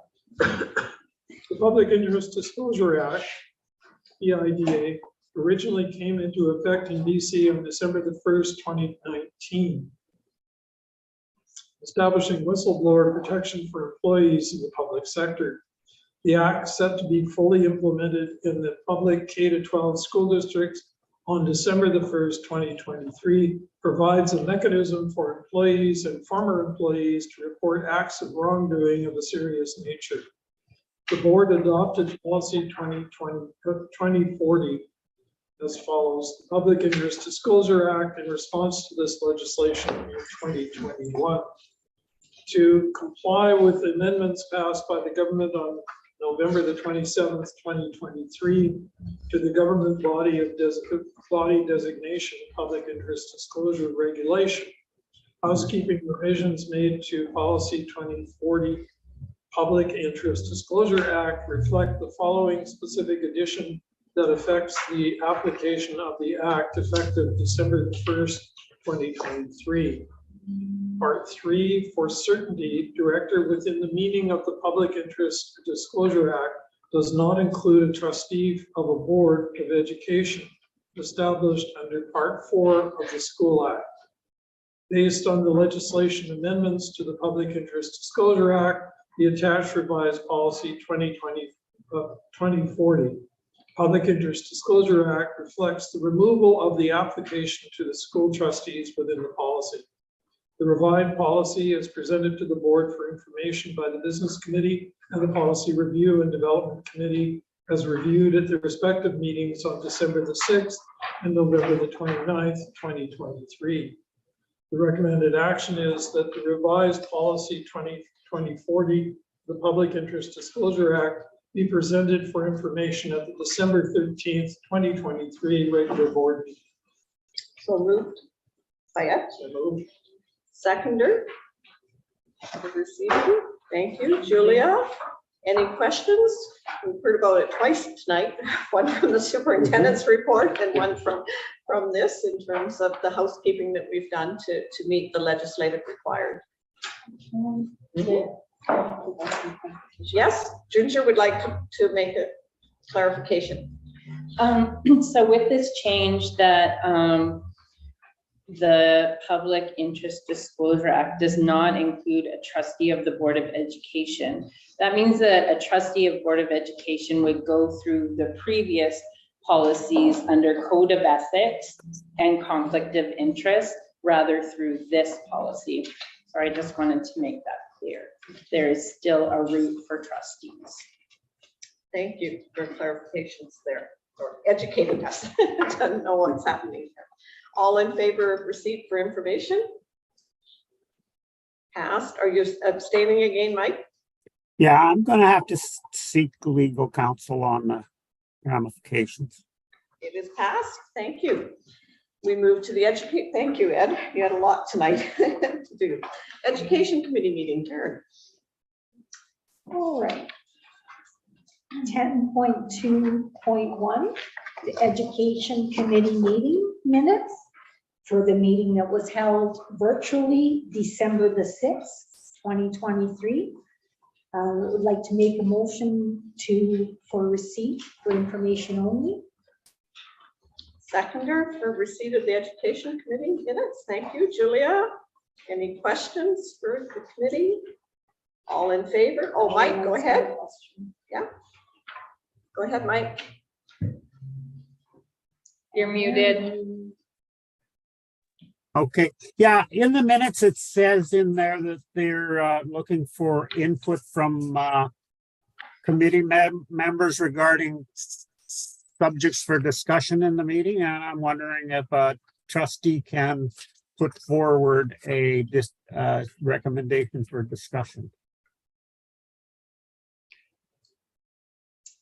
S8: The Public Interest Disclosure Act, PIDA, originally came into effect in BC on December the 1st, 2019. Establishing whistleblower protection for employees in the public sector. The act, set to be fully implemented in the public K-12 school districts on December the 1st, 2023, provides a mechanism for employees and former employees to report acts of wrongdoing of a serious nature. The board adopted policy 2040 as follows. The Public Interest Disclosure Act, in response to this legislation in 2021, to comply with amendments passed by the government on November the 27th, 2023, to the government body designation, Public Interest Disclosure Regulation. Housekeeping revisions made to Policy 2040 Public Interest Disclosure Act reflect the following specific addition that affects the application of the Act effective December 1st, 2023. Part 3, for certainty, director within the meaning of the Public Interest Disclosure Act does not include a trustee of a board of education established under Part 4 of the School Act. Based on the legislation amendments to the Public Interest Disclosure Act, the attached revised policy 2040 Public Interest Disclosure Act reflects the removal of the application to the school trustees within the policy. The revised policy is presented to the board for information by the Business Committee and the Policy Review and Development Committee as reviewed at their respective meetings on December the 6th and November the 29th, 2023. The recommended action is that the revised policy 2040, the Public Interest Disclosure Act, be presented for information at the December 13th, 2023 regular board meeting.
S2: So moved. Syed.
S8: So moved.
S2: Seconder. Receiving. Thank you. Julia, any questions? We've heard about it twice tonight, one from the superintendent's report and one from this in terms of the housekeeping that we've done to meet the legislative required. Yes, Ginger would like to make a clarification.
S3: So with this change that the Public Interest Disclosure Act does not include a trustee of the Board of Education. That means that a trustee of Board of Education would go through the previous policies under Code of Ethics and Conflict of Interest rather through this policy. So I just wanted to make that clear. There is still a route for trustees.
S2: Thank you for clarifications there, or educating us to know what's happening here. All in favor of receipt for information? Passed. Are you abstaining again, Mike?
S6: Yeah, I'm gonna have to seek legal counsel on the ramifications.
S2: It is passed. Thank you. We move to the thank you, Ed. You had a lot tonight to do. Education Committee meeting, Karen.
S5: All right. 10.2.1, the Education Committee meeting minutes for the meeting that was held virtually December the 6th, 2023. Would like to make a motion for receipt for information only.
S2: Seconder for receipt of the Education Committee minutes. Thank you, Julia. Any questions for the committee? All in favor? Oh, Mike, go ahead. Yeah. Go ahead, Mike.
S3: You're muted.
S6: Okay, yeah, in the minutes, it says in there that they're looking for input from committee members regarding subjects for discussion in the meeting, and I'm wondering if a trustee can put forward a recommendation for discussion.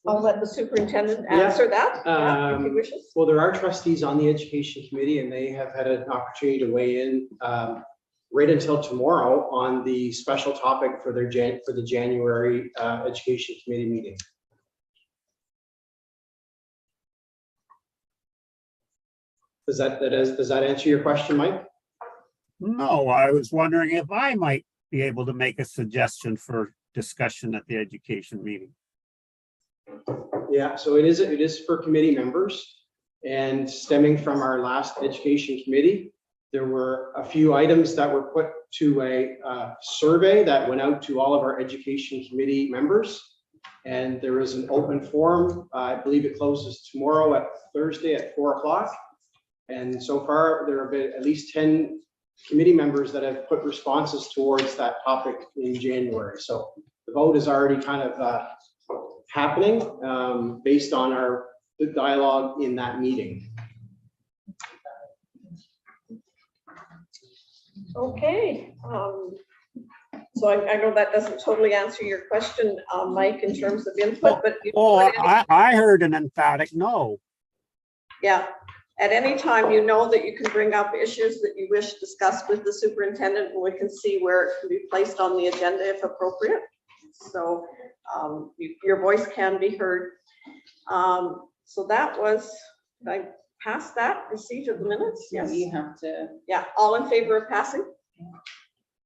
S2: I'll let the superintendent answer that. If he wishes.
S1: Well, there are trustees on the Education Committee, and they have had an opportunity to weigh in right until tomorrow on the special topic for the January Education Committee meeting. Does that answer your question, Mike?
S6: No, I was wondering if I might be able to make a suggestion for discussion at the education meeting.
S1: Yeah, so it is for committee members, and stemming from our last Education Committee, there were a few items that were put to a survey that went out to all of our Education Committee members, and there is an open forum. I believe it closes tomorrow at Thursday at 4 o'clock. And so far, there have been at least 10 committee members that have put responses towards that topic in January. So the vote is already kind of happening based on our the dialogue in that meeting.
S2: Okay, so I know that doesn't totally answer your question, Mike, in terms of input, but.
S6: I heard an emphatic no.
S2: Yeah, at any time, you know that you can bring up issues that you wish discussed with the superintendent, and we can see where it can be placed on the agenda if appropriate. So your voice can be heard. So that was, did I pass that, receipt of the minutes? Yes.
S3: You have to.
S2: Yeah, all in favor of passing?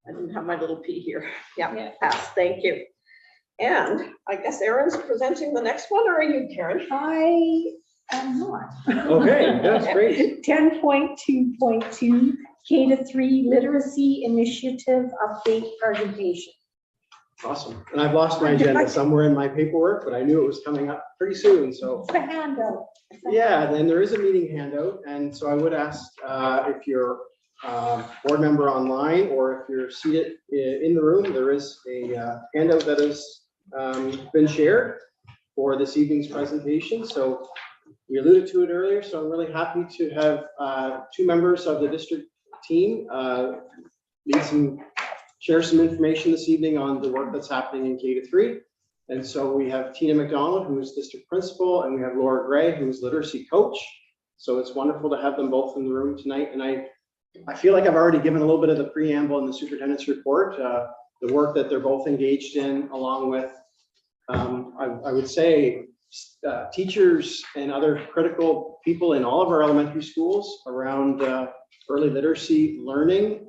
S2: I didn't have my little P here. Yeah, pass, thank you. And I guess Erin's presenting the next one, or are you, Karen?
S5: I am not.
S1: Okay, that's great.
S5: 10.2.2 K-3 Literacy Initiative Update Presentation.
S1: Awesome. And I've lost my agenda somewhere in my paperwork, but I knew it was coming up pretty soon, so.
S5: It's a handout.
S1: Yeah, then there is a meeting handout, and so I would ask if you're board member online or if you're seated in the room, there is a handout that has been shared for this evening's presentation. So we alluded to it earlier, so I'm really happy to have two members of the district team share some information this evening on the work that's happening in K-3. And so we have Tina McDonald, who is district principal, and we have Laura Gray, who is literacy coach. So it's wonderful to have them both in the room tonight. And I feel like I've already given a little bit of the preamble in the superintendent's report, the work that they're both engaged in, along with, I would say, teachers and other critical people in all of our elementary schools around early literacy learning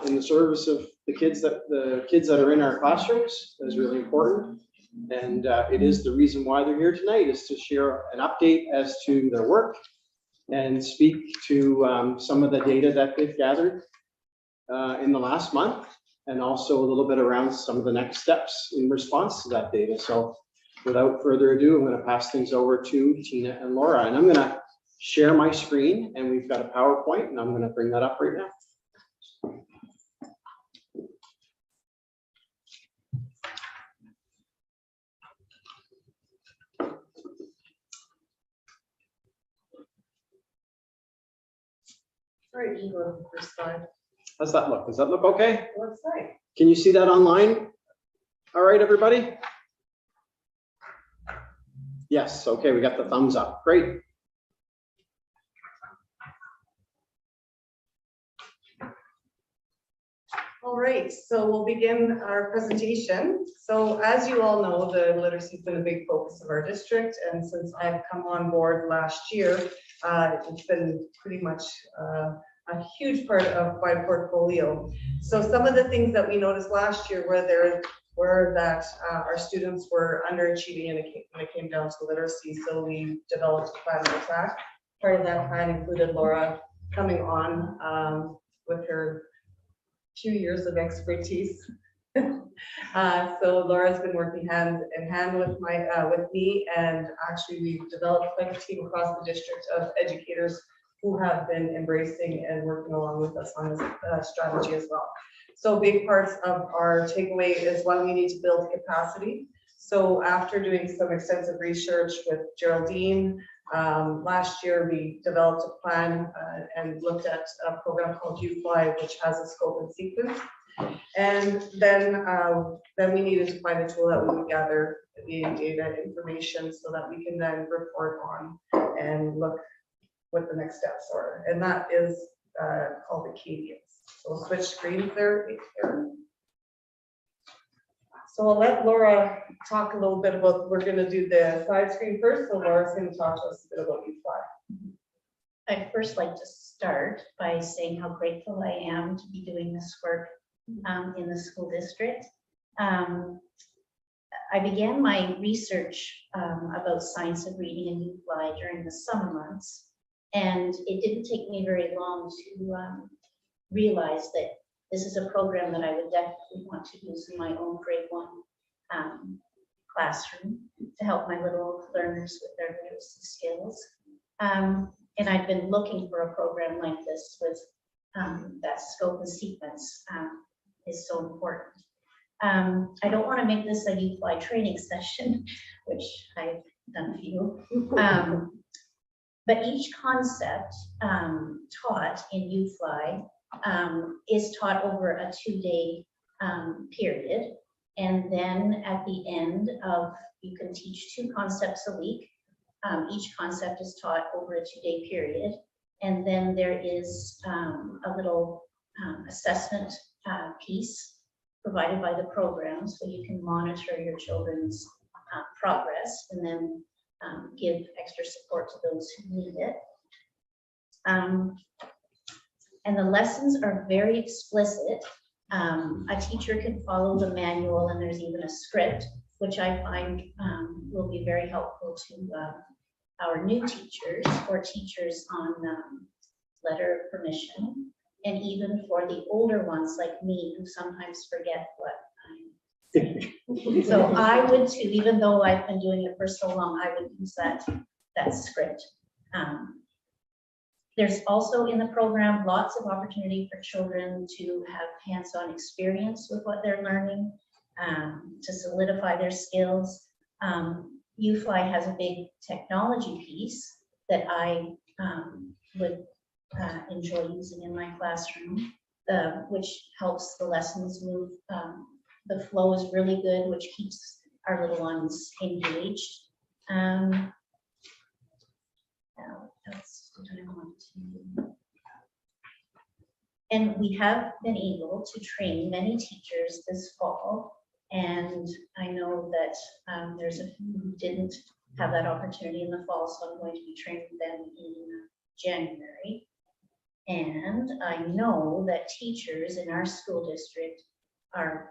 S1: in the service of the kids that are in our classrooms is really important. And it is the reason why they're here tonight, is to share an update as to their work and speak to some of the data that they've gathered in the last month, and also a little bit around some of the next steps in response to that data. So without further ado, I'm going to pass things over to Tina and Laura, and I'm going to share my screen, and we've got a PowerPoint, and I'm going to bring that up right now.
S2: Right, you go to the first slide.
S1: How's that look? Does that look okay?
S2: Looks like.
S1: Can you see that online? All right, everybody? Yes, okay, we got the thumbs up. Great.
S15: All right, so we'll begin our presentation. So as you all know, the literacy has been a big focus of our district, and since I've come on board last year, it's been pretty much a huge part of my portfolio. So some of the things that we noticed last year were that our students were underachieving when it came down to literacy. So we developed a plan of attack. Part of that plan included Laura coming on with her 2 years of expertise. So Laura's been working hand in hand with me, and actually we've developed quite a team across the district of educators who have been embracing and working along with us on this strategy as well. So big parts of our takeaway is, one, we need to build capacity. So after doing some extensive research with Geraldine, last year we developed a plan and looked at a program called UFly, which has a scope and sequence. And then we needed to find a tool that we would gather the data information so that we can then report on and look what the next steps are. And that is called the Cadence. So we'll switch screens there. So I'll let Laura talk a little bit about, we're going to do the side screen first. So Laura's going to talk to us a bit about UFly.
S12: I'd first like to start by saying how grateful I am to be doing this work in the school district. I began my research about science of reading and UFly during the summer months, and it didn't take me very long to realize that this is a program that I would definitely want to use in my own grade 1 classroom to help my little learners with their literacy skills. And I've been looking for a program like this with that scope and sequence is so important. I don't want to make this a UFly training session, which I done a few. But each concept taught in UFly is taught over a 2-day period. And then at the end of, you can teach 2 concepts a week. Each concept is taught over a 2-day period. And then there is a little assessment piece provided by the program, so you can monitor your children's progress and then give extra support to those who need it. And the lessons are very explicit. A teacher can follow the manual, and there's even a script, which I find will be very helpful to our new teachers or teachers on letter of permission, and even for the older ones like me who sometimes forget what I'm. So I would too, even though I've been doing it for so long, I would use that script. There's also in the program lots of opportunity for children to have hands-on experience with what they're learning, to solidify their skills. UFly has a big technology piece that I would enjoy using in my classroom, which helps the lessons move. The flow is really good, which keeps our little ones engaged. And we have been able to train many teachers this fall. And I know that there's a few who didn't have that opportunity in the fall, so I'm going to be training them in January. And I know that teachers in our school district are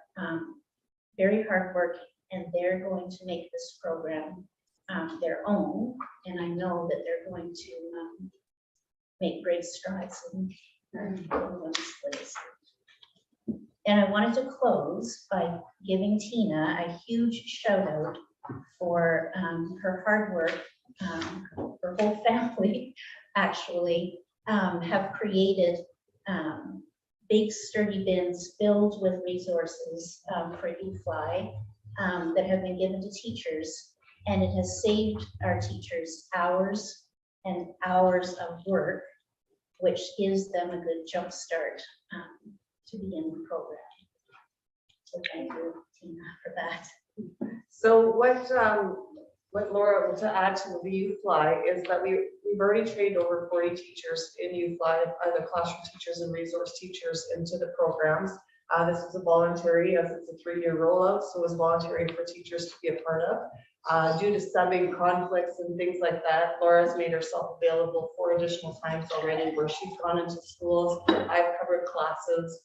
S12: very hardworking, and they're going to make this program their own. And I know that they're going to make great strides in women's place. And I wanted to close by giving Tina a huge shout out for her hard work. Her whole family actually have created big sturdy bins filled with resources for UFly that have been given to teachers. And it has saved our teachers hours and hours of work, which gives them a good jump start to begin the program. So thank you, Tina, for that.
S15: So what Laura, to add to the UFly, is that we've already trained over 40 teachers in UFly, either classroom teachers and resource teachers, into the programs. This is a voluntary, as it's a 3-year rollout, so it's voluntary for teachers to be a part of. Due to subbing conflicts and things like that, Laura's made herself available 4 additional times already where she's gone into schools. I've covered classes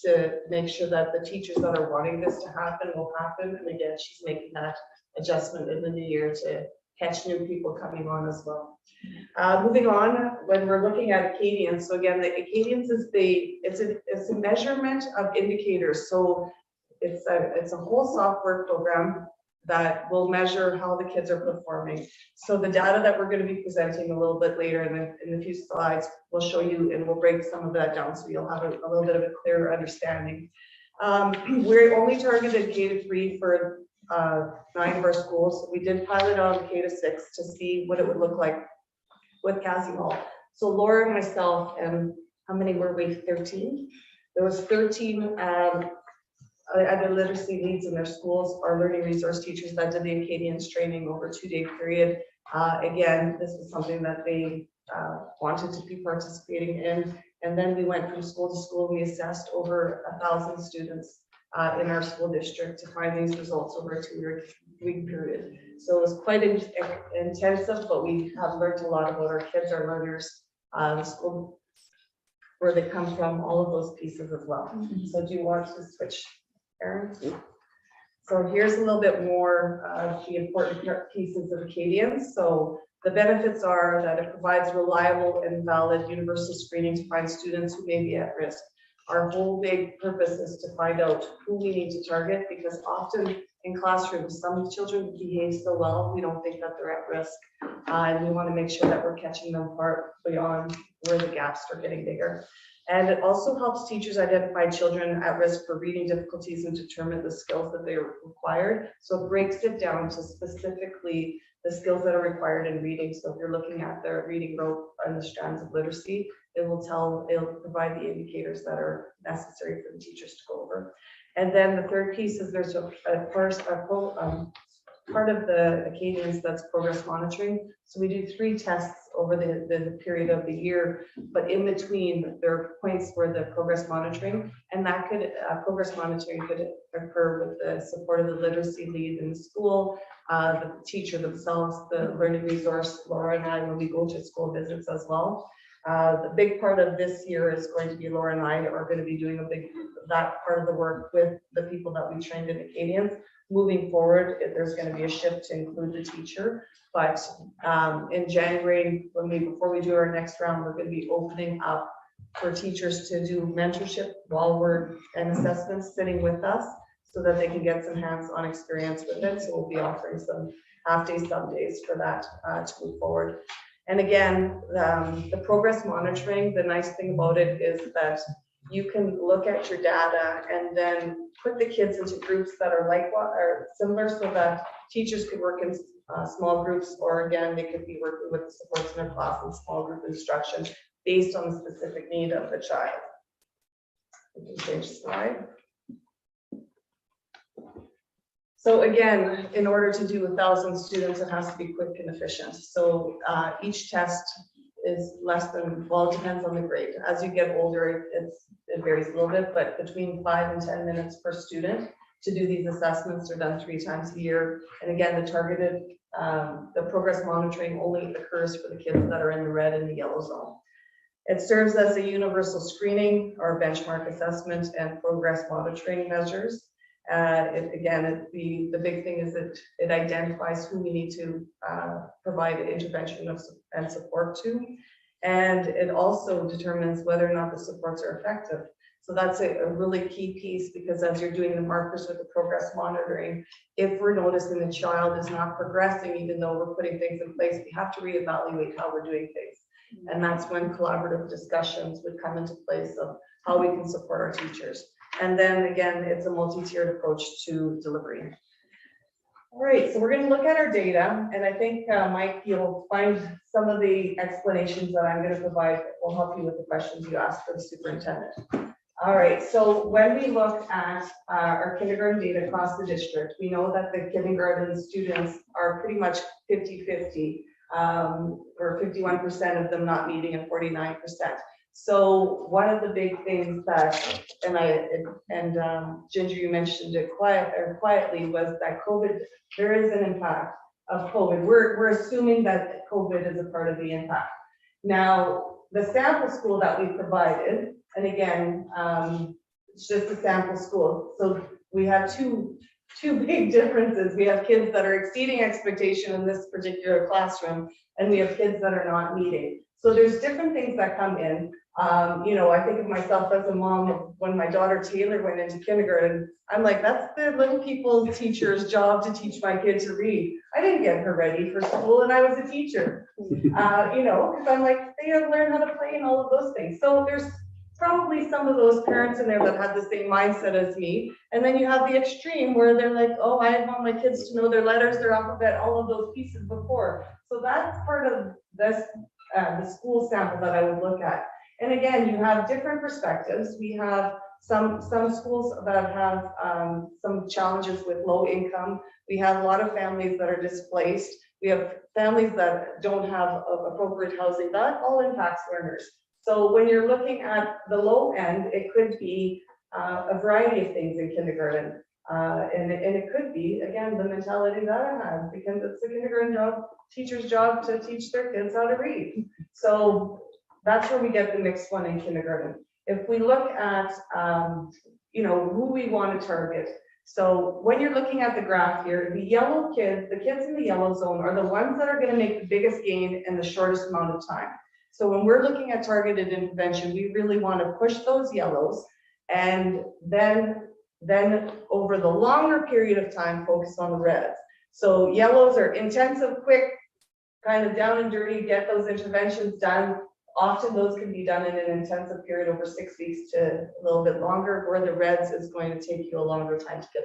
S15: to make sure that the teachers that are wanting this to happen will happen. And again, she's making that adjustment in the new year to catch new people coming on as well. Moving on, when we're looking at Acadians, so again, the Acadians is it's a measurement of indicators. So it's a whole software program that will measure how the kids are performing. So the data that we're going to be presenting a little bit later in a few slides will show you, and we'll break some of that down so you'll have a little bit of a clearer understanding. We're only targeted K-3 for 9 of our schools. So we did pilot on K-6 to see what it would look like with Cassie Hall. So Laura and myself, and how many were we? 13. There was 13 other literacy leads in their schools, our learning resource teachers that did the Acadians training over a 2-day period. Again, this is something that they wanted to be participating in. And then we went from school to school. We assessed over 1,000 students in our school district to find these results over a 2-week period. So it was quite intensive, but we have learned a lot about our kids, our learners, the school, where they come from, all of those pieces as well. So do you want to switch, Erin? So here's a little bit more of the important pieces of Acadians. So the benefits are that it provides reliable and valid universal screening to find students who may be at risk. Our whole big purpose is to find out who we need to target, because often in classrooms, some children behave so well, we don't think that they're at risk. And we want to make sure that we're catching them far beyond where the gaps are getting bigger. And it also helps teachers identify children at risk for reading difficulties and determine the skills that they are required. So it breaks it down to specifically the skills that are required in reading. So if you're looking at the reading rope and the strands of literacy, it'll provide the indicators that are necessary for the teachers to go over. And then the third piece is there's part of the Acadians that's progress monitoring. So we do 3 tests over the period of the year, but in between there are points where the progress monitoring, and that could progress monitoring could occur with the support of the literacy lead in the school, the teacher themselves, the learning resource, Laura and I, when we go to school visits as well. The big part of this year is going to be Laura and I are going to be doing that part of the work with the people that we trained in Acadians. Moving forward, there's going to be a shift to include the teacher, but in January, before we do our next round, we're going to be opening up for teachers to do mentorship and assessments sitting with us, so that they can get some hands-on experience with it. So we'll be offering some half days, some days for that to move forward. And again, the progress monitoring, the nice thing about it is that you can look at your data and then put the kids into groups that are similar, so that teachers could work in small groups, or again, they could be working with the supports in their class in small group instruction based on the specific need of the child. We can change the slide. So again, in order to do 1,000 students, it has to be quick and efficient. So each test is less than, well, it depends on the grade. As you get older, it varies a little bit, but between 5 and 10 minutes per student to do these assessments are done 3 times a year. And again, the targeted, the progress monitoring only occurs for the kids that are in the red and the yellow zone. It serves as a universal screening or benchmark assessment and progress monitoring measures. The big thing is that it identifies who we need to provide intervention and support to, and it also determines whether or not the supports are effective. So that's a really key piece, because as you're doing the markers with the progress monitoring, if we're noticing the child is not progressing, even though we're putting things in place, we have to reevaluate how we're doing things. And that's when collaborative discussions would come into place of how we can support our teachers. And then again, it's a multi-tiered approach to delivery. All right, so we're going to look at our data, and I think Mike, you'll find some of the explanations that I'm going to provide that will help you with the questions you asked for the superintendent. All right, so when we look at our kindergarten data across the district, we know that the kindergarten students are pretty much 50-50, or 51% of them not meeting and 49%. So one of the big things that, and Ginger, you mentioned it quietly, was that COVID, there is an impact of COVID. We're assuming that COVID is a part of the impact. Now, the sample school that we provided, and again, it's just a sample school. So we have two big differences. We have kids that are exceeding expectation in this particular classroom, and we have kids that are not meeting. So there's different things that come in. I think of myself as a mom. When my daughter Taylor went into kindergarten, I'm like, that's the little people teacher's job to teach my kid to read. I didn't get her ready for school, and I was a teacher, because I'm like, they have to learn how to play and all of those things. So there's probably some of those parents in there that have the same mindset as me. And then you have the extreme where they're like, oh, I want my kids to know their letters, their alphabet, all of those pieces before. So that's part of this, the school sample that I would look at. And again, you have different perspectives. We have some schools that have some challenges with low income. We have a lot of families that are displaced. We have families that don't have appropriate housing. That all impacts learners. So when you're looking at the low end, it could be a variety of things in kindergarten. And it could be, again, the mentality that I have, because it's the kindergarten teacher's job to teach their kids how to read. So that's where we get the mixed one in kindergarten. If we look at, who we want to target. So when you're looking at the graph here, the yellow kids, the kids in the yellow zone are the ones that are going to make the biggest gain in the shortest amount of time. So when we're looking at targeted intervention, we really want to push those yellows, and then over the longer period of time, focus on the reds. So yellows are intensive, quick, kind of down and dirty, get those interventions done. often those can be done in an intensive period over 6 weeks to a little bit longer, where the reds is going to take you a longer time to get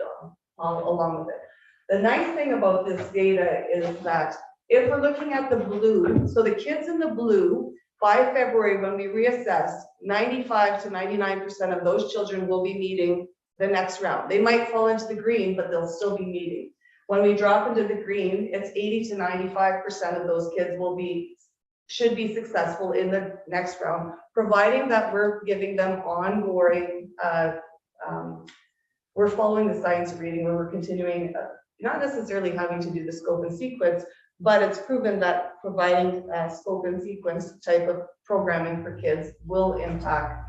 S15: along with it. The nice thing about this data is that if we're looking at the blue, so the kids in the blue, by February, when we reassess, 95 to 99% of those children will be meeting the next round. They might fall into the green, but they'll still be meeting. When we drop into the green, it's 80 to 95% of those kids should be successful in the next round, providing that we're giving them ongoing, we're following the science of reading, where we're continuing, not necessarily having to do the scope and sequence, but it's proven that providing scope and sequence type of programming for kids will impact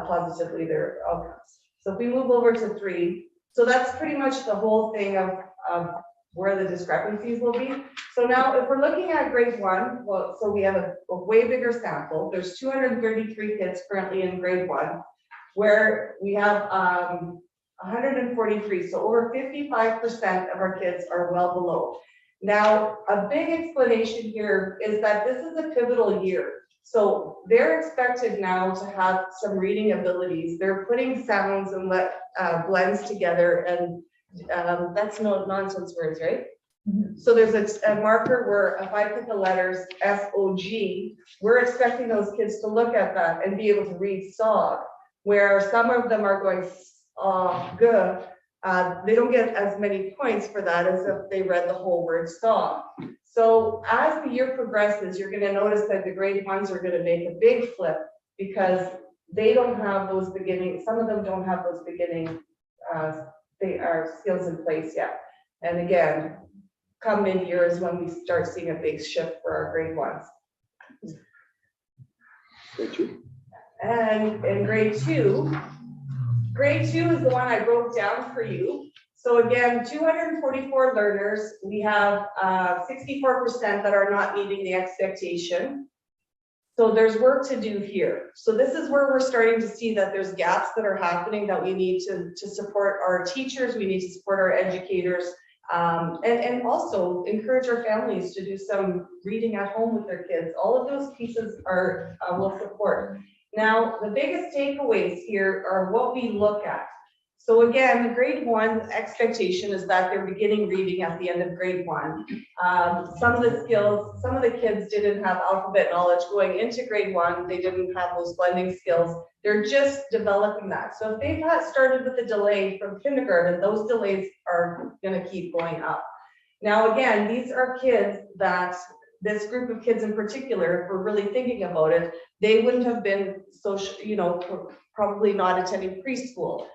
S15: positively their outcomes. So if we move over to 3, so that's pretty much the whole thing of where the discrepancies will be. So now if we're looking at grade 1, well, so we have a way bigger sample. There's 233 kids currently in grade 1, where we have 143. So over 55% of our kids are well below. Now, a big explanation here is that this is a pivotal year. So they're expected now to have some reading abilities. They're putting sounds and blends together, and that's no nonsense words, right? So there's a marker where if I put the letters S-O-G, we're expecting those kids to look at that and be able to read SOG, where some of them are going G. They don't get as many points for that as if they read the whole word SOG. So as the year progresses, you're going to notice that the grade 1s are going to make a big flip, because they don't have those beginning, some of them don't have those beginning skills in place yet. And again, come mid-year is when we start seeing a big shift for our grade 1s.
S1: Grade 2. And
S15: in grade 2 is the one I broke down for you. So again, 244 learners, we have 64% that are not meeting the expectation. So there's work to do here. So this is where we're starting to see that there's gaps that are happening that we need to support our teachers, we need to support our educators, and also encourage our families to do some reading at home with their kids. All of those pieces are will support. Now, the biggest takeaways here are what we look at. So again, the grade 1 expectation is that they're beginning reading at the end of grade 1. Some of the skills, some of the kids didn't have alphabet knowledge going into grade 1. They didn't have those blending skills. They're just developing that. So if they've started with a delay from kindergarten, those delays are going to keep going up. Now, again, these are kids that, this group of kids in particular, if we're really thinking about it, they wouldn't have been social, probably not attending preschool.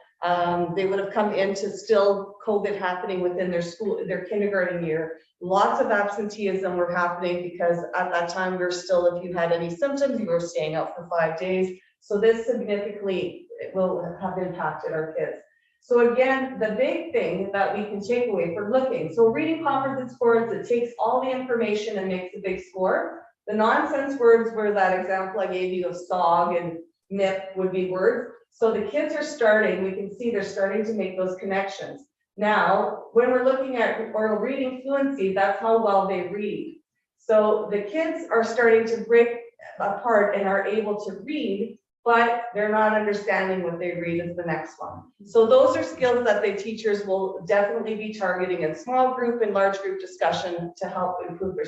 S15: They would have come into still COVID happening within their school, their kindergarten year. Lots of absenteeism were happening because at that time we were still, if you had any symptoms, you were staying out for 5 days. So this significantly will have impacted our kids. So again, the big thing that we can take away from looking, so reading composite scores, it takes all the information and makes a big score. The nonsense words were that example I gave you of SOG and MIP would be words. So the kids are starting, we can see they're starting to make those connections. Now, when we're looking at oral reading fluency, that's how well they read. So the kids are starting to break apart and are able to read, but they're not understanding what they read is the next one. So those are skills that the teachers will definitely be targeting in small group and large group discussion to help improve their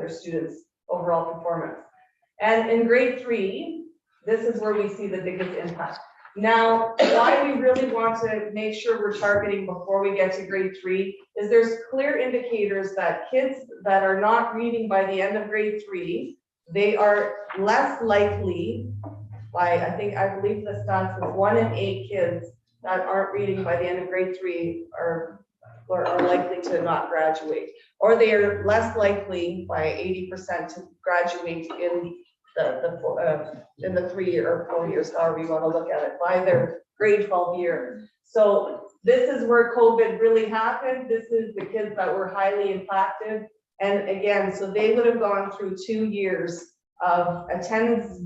S15: students' overall performance. And in grade 3, this is where we see the biggest impact. Now, why we really want to make sure we're targeting before we get to grade 3 is there's clear indicators that kids that are not reading by the end of grade 3, they are less likely, I believe the stats is 1 in 8 kids that aren't reading by the end of grade 3 are likely to not graduate, or they are less likely by 80% to graduate in the 3 year or 4 years, however you want to look at it, by their grade 12 year. So this is where COVID really happened. This is the kids that were highly impacted. And again, so they would have gone through 2 years of attendance,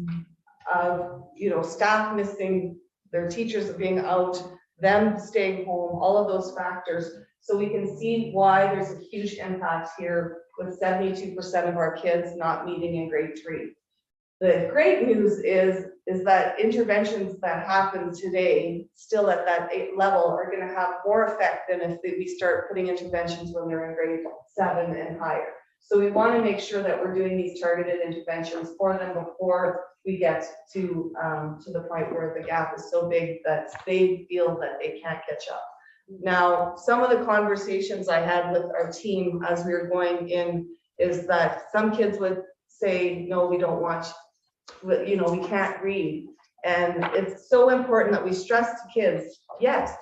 S15: of staff missing, their teachers being out, them staying home, all of those factors. So we can see why there's a huge impact here with 72% of our kids not meeting in grade 3. The great news is that interventions that happen today, still at that 8 level, are gonna have more effect than if we start putting interventions when they're in grade 7 and higher. So we wanna make sure that we're doing these targeted interventions for them before we get to the point where the gap is so big that they feel that they can't catch up. Now, some of the conversations I had with our team as we were going in is that some kids would say, no, we don't want, you know, we can't read. And it's so important that we stress to kids, yes,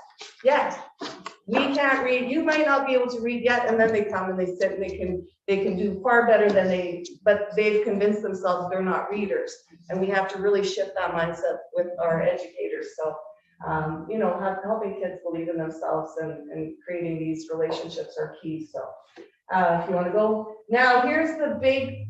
S15: we can't read. You might not be able to read yet. And then they come and they sit and they can do far better than but they've convinced themselves they're not readers. And we have to really shift that mindset with our educators. So you know, helping kids believe in themselves and creating these relationships are key. So if you want to go now, here's the big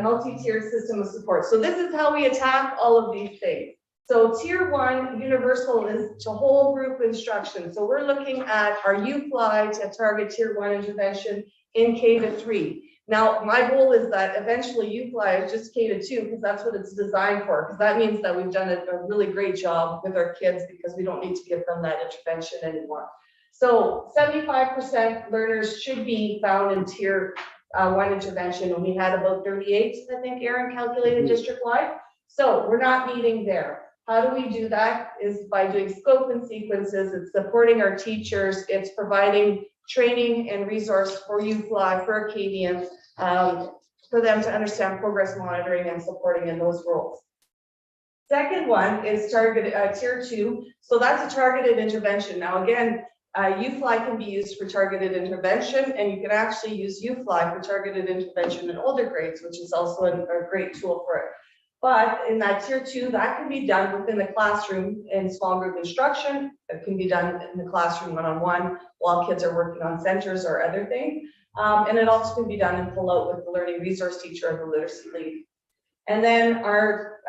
S15: multi-tiered system of support. So this is how we attack all of these things. So tier 1 universal is to whole group instruction. So we're looking at our UFly to target tier 1 intervention in K to 3. Now, my goal is that eventually UFly is just K to 2 because that's what it's designed for. Because that means that we've done a really great job with our kids because we don't need to give them that intervention anymore. So 75% learners should be found in tier 1 intervention. And we had about 38, I think Aaron calculated district-wide. So we're not meeting there. How do we do that? Is by doing scope and sequences. It's supporting our teachers. It's providing training and resource for UFly, for Acadians, for them to understand progress monitoring and supporting in those roles. Second one is targeted tier 2. So that's a targeted intervention. Now again, UFly can be used for targeted intervention, and you can actually use UFly for targeted intervention in older grades, which is also a great tool for it. But in that tier 2, that can be done within the classroom in small group instruction. It can be done in the classroom one-on-one while kids are working on centers or other things. And it also can be done and pull out with the learning resource teacher or the literacy lead. And then our,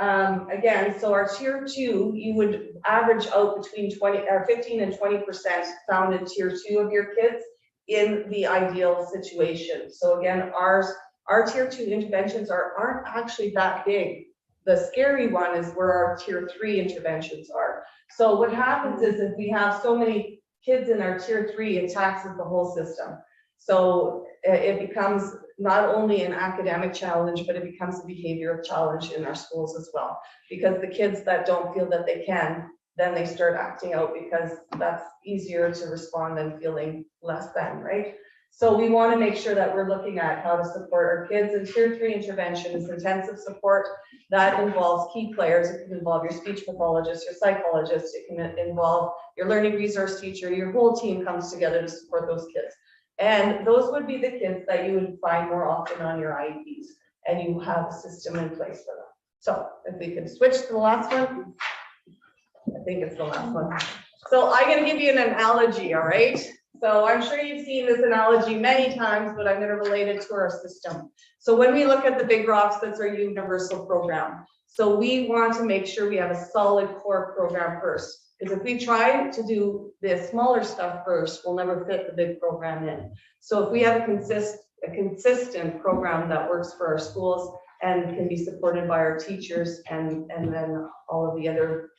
S15: again, so our tier 2, you would average out between 15 and 20% found in tier 2 of your kids in the ideal situation. So again, our tier 2 interventions aren't actually that big. The scary one is where our tier 3 interventions are. So what happens is if we have so many kids in our tier 3, it taxes the whole system. So it becomes not only an academic challenge, but it becomes a behavioral challenge in our schools as well. Because the kids that don't feel that they can, then they start acting out because that's easier to respond than feeling less than, right? So we want to make sure that we're looking at how to support our kids. And tier 3 intervention is intensive support that involves key players. It can involve your speech pathologist, your psychologist. It can involve your learning resource teacher. Your whole team comes together to support those kids. And those would be the kids that you would find more often on your IEPs, and you have a system in place for them. So if we can switch to the last one, I think it's the last one. So I'm going to give you an analogy, all right? So I'm sure you've seen this analogy many times, but I'm going to relate it to our system. So when we look at the Big Rocks, that's our universal program. So we want to make sure we have a solid core program first. Because if we try to do the smaller stuff first, we'll never fit the big program in. So if we have a consistent program that works for our schools and can be supported by our teachers and then all of the other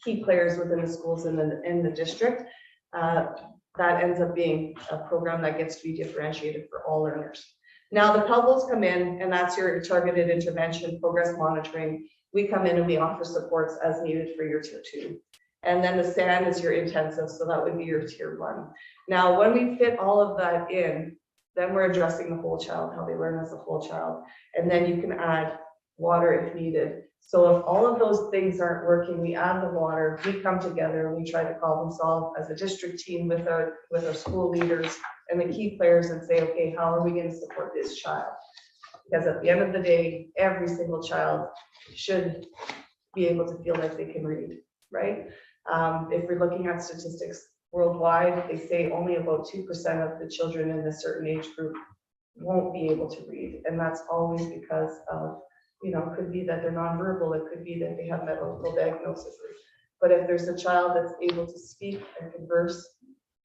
S15: key players within the schools in the district, that ends up being a program that gets to be differentiated for all learners. Now the Pebbles come in, and that's your targeted intervention, progress monitoring. We come in and we offer supports as needed for your tier 2. And then the SAND is your intensive, so that would be your tier 1. Now, when we fit all of that in, then we're addressing the whole child, how they learn as a whole child. And then you can add water if needed. So if all of those things aren't working, we add the water, we come together and we try to problem solve as a district team with our school leaders and the key players and say, okay, how are we going to support this child? Because at the end of the day, every single child should be able to feel like they can read, right? If we're looking at statistics worldwide, they say only about 2% of the children in a certain age group won't be able to read. And that's always because of, you know, it could be that they're nonverbal, it could be that they have medical diagnoses. But if there's a child that's able to speak and converse,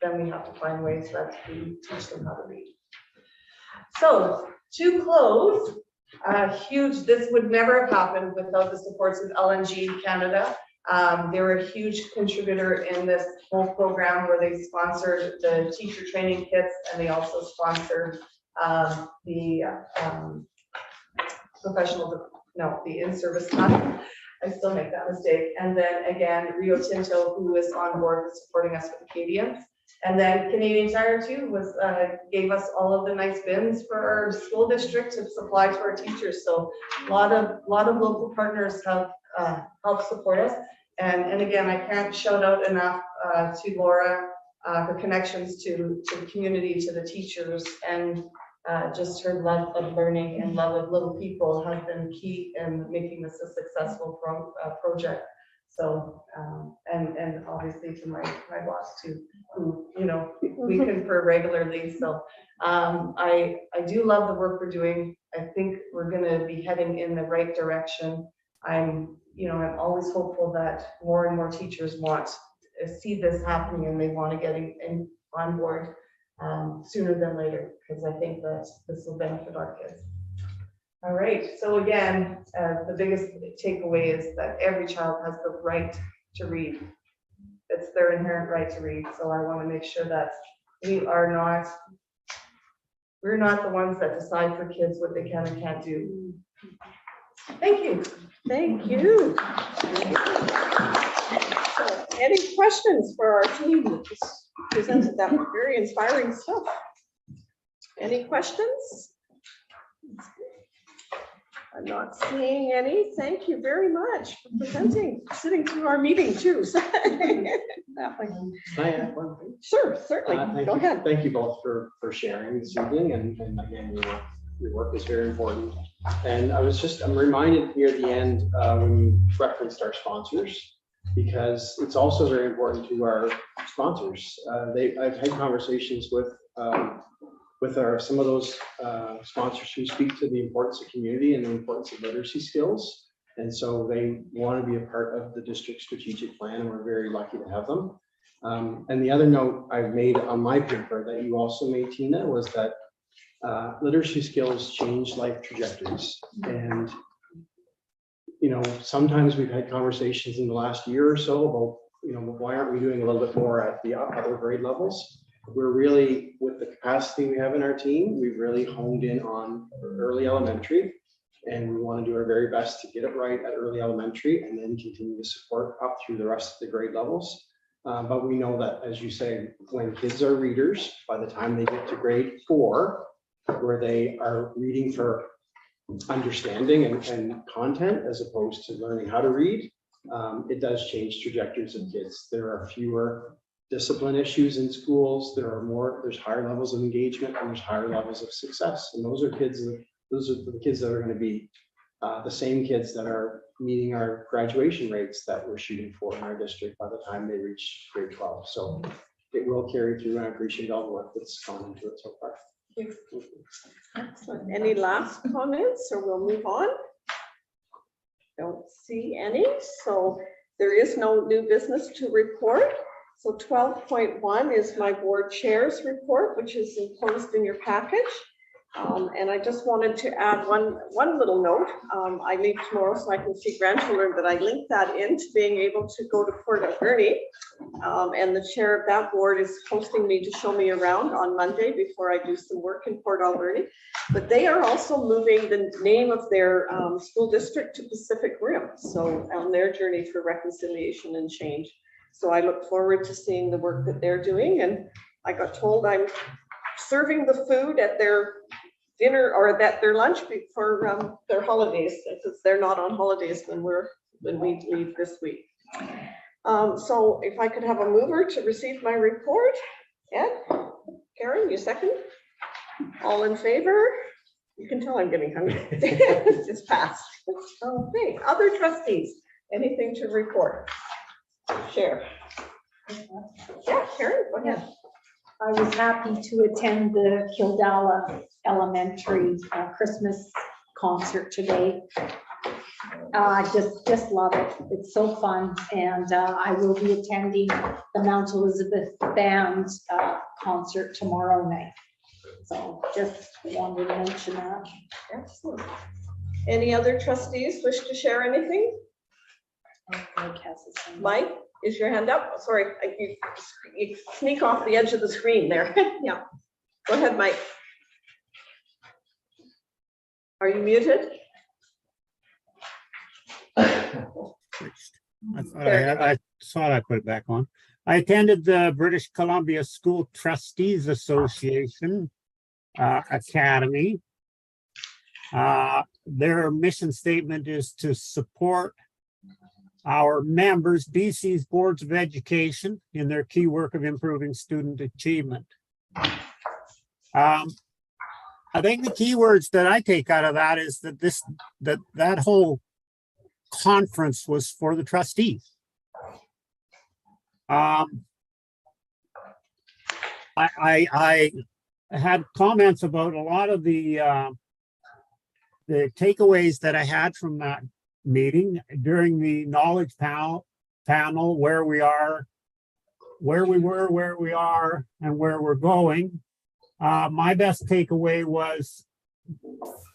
S15: then we have to find ways that we teach them how to read. So to close, this would never have happened without the supports of LNG Canada. They were a huge contributor in this whole program where they sponsored the teacher training kits, and they also sponsored the the in-service time. I still make that mistake. And then again, Rio Tinto, who is on board with supporting us with Acadians. And then Canadian Tire too gave us all of the nice bins for our school district to supply to our teachers. So a lot of local partners have helped support us. And again, I can't shout out enough to Laura, her connections to the community, to the teachers, and just her love of learning and love of little people has been key in making this a successful project. So, and obviously to my boss too, who, we confer regularly. So I do love the work we're doing. I think we're gonna be heading in the right direction. I'm always hopeful that more and more teachers want to see this happening and they want to get on board sooner than later, because I think that this will benefit our kids. All right, so again, the biggest takeaway is that every child has the right to read. It's their inherent right to read. So I want to make sure that we're not the ones that decide for kids what they can and can't do. Thank you.
S2: Thank you. So, any questions for our team that just presented that very inspiring stuff? Any questions? I'm not seeing any. Thank you very much for presenting, sitting through our meeting too. That way.
S1: Can I add one thing?
S2: Sure, certainly. Go ahead.
S1: Thank you both for sharing this evening, and again, your work is very important. And I'm reminded near the end when you referenced our sponsors, because it's also very important to our sponsors. I've had conversations with some of those sponsors who speak to the importance of community and the importance of literacy skills. And so they want to be a part of the district strategic plan, and we're very lucky to have them. And the other note I've made on my paper that you also made, Tina, was that literacy skills change life trajectories. And sometimes we've had conversations in the last year or so about, why aren't we doing a little bit more at the other grade levels? We're really, with the capacity we have in our team, we've really honed in on early elementary, and we want to do our very best to get it right at early elementary and then continue to support up through the rest of the grade levels. But we know that, as you say, when kids are readers, by the time they get to grade 4, where they are reading for understanding and content as opposed to learning how to read, it does change trajectories of kids. There are fewer discipline issues in schools. There's higher levels of engagement, and there's higher levels of success. And those are the kids that are going to be the same kids that are meeting our graduation rates that we're shooting for in our district by the time they reach grade 12. So it will carry through, and I appreciate all the work that's gone into it so far.
S2: Excellent. Any last comments, or we'll move on? Don't see any. So there is no new business to report. So 12.1 is my board chair's report, which is enclosed in your package. And I just wanted to add one little note. I leave tomorrow so I can see grandchildren, but I linked that into being able to go to Port Alberni. And the chair of that board is hosting me to show me around on Monday before I do some work in Port Alberni. But they are also moving the name of their school district to Pacific Rim. So on their journey for reconciliation and change. So I look forward to seeing the work that they're doing. And I got told I'm serving the food at their dinner or at their lunch for their holidays, because they're not on holidays when we leave this week. So if I could have a mover to receive my report. Ed, Karen, you second? All in favor? You can tell I'm getting hungry. It's just passed. Okay, other trustees, anything to report? Share. Yeah, Karen, go ahead.
S5: I was happy to attend the Kildala Elementary Christmas concert today. Just love it. It's so fun. And I will be attending the Mount Elizabeth Band concert tomorrow night. So just wanted to mention that.
S2: Excellent. Any other trustees wish to share anything? Mike, is your hand up? Sorry, you sneak off the edge of the screen there. Yeah. Go ahead, Mike. Are you muted?
S6: I thought I put it back on. I attended the British Columbia School Trustees Association Academy. Their mission statement is to support our members, BC's boards of education, in their key work of improving student achievement. I think the key words that I take out of that is that that whole conference was for the trustees. I had comments about a lot of the takeaways that I had from that meeting during the knowledge panel, where we are, where we were, where we are, and where we're going. My best takeaway was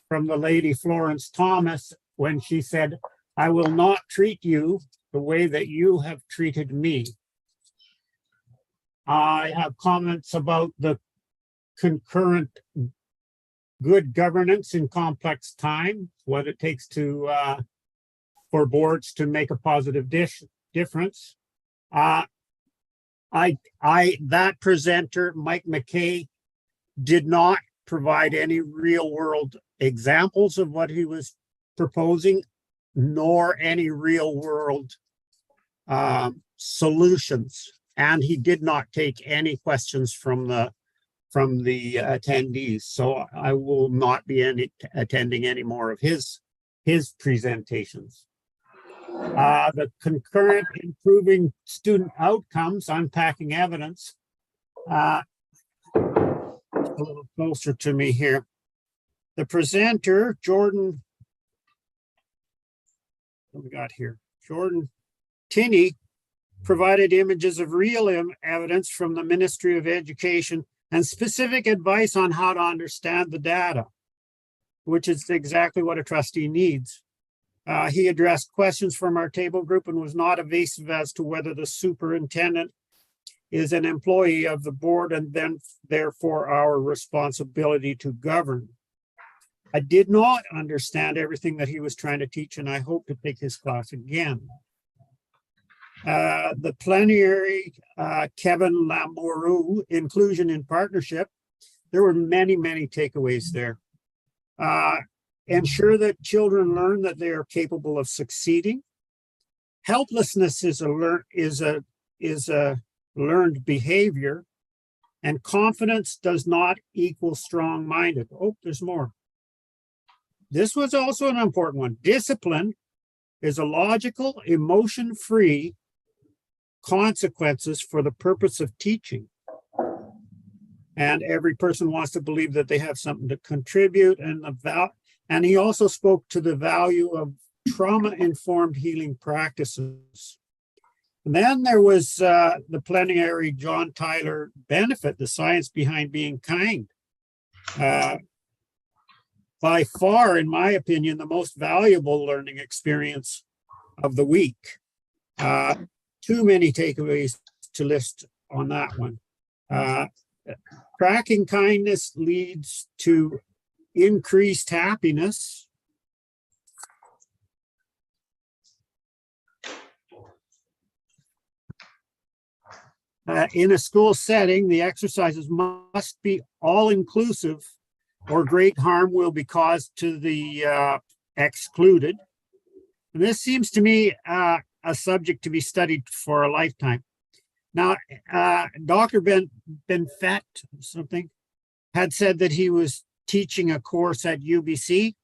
S6: from the lady Florence Thomas when she said, "I will not treat you the way that you have treated me." I have comments about the concurrent good governance in complex time, what it takes to for boards to make a positive difference. That presenter, Mike McKay, did not provide any real world examples of what he was proposing, nor any real world solutions. And he did not take any questions from the attendees. So I will not be attending any more of his presentations. The concurrent improving student outcomes, unpacking evidence. A little closer to me here. The presenter, Jordan, what we got here? Jordan Tinney provided images of real evidence from the Ministry of Education and specific advice on how to understand the data, which is exactly what a trustee needs. He addressed questions from our table group and was not evasive as to whether the superintendent is an employee of the board and then therefore our responsibility to govern. I did not understand everything that he was trying to teach, and I hope to take his class again. The plenary, Kevin Lamoureux, inclusion in partnership. There were many, many takeaways there. Ensure that children learn that they are capable of succeeding. Helplessness is a learned behavior, and confidence does not equal strong-minded. Oh, there's more. This was also an important one. Discipline is a logical, emotion-free consequences for the purpose of teaching. And every person wants to believe that they have something to contribute, and he also spoke to the value of trauma-informed healing practices. And then there was the plenary John Tyler benefit, the science behind being kind. By far, in my opinion, the most valuable learning experience of the week. Too many takeaways to list on that one. Tracking kindness leads to increased happiness. In a school setting, the exercises must be all-inclusive or great harm will be caused to the excluded. And this seems to me a subject to be studied for a lifetime. Now, Dr. Benfet something had said that he was teaching a course at UBC.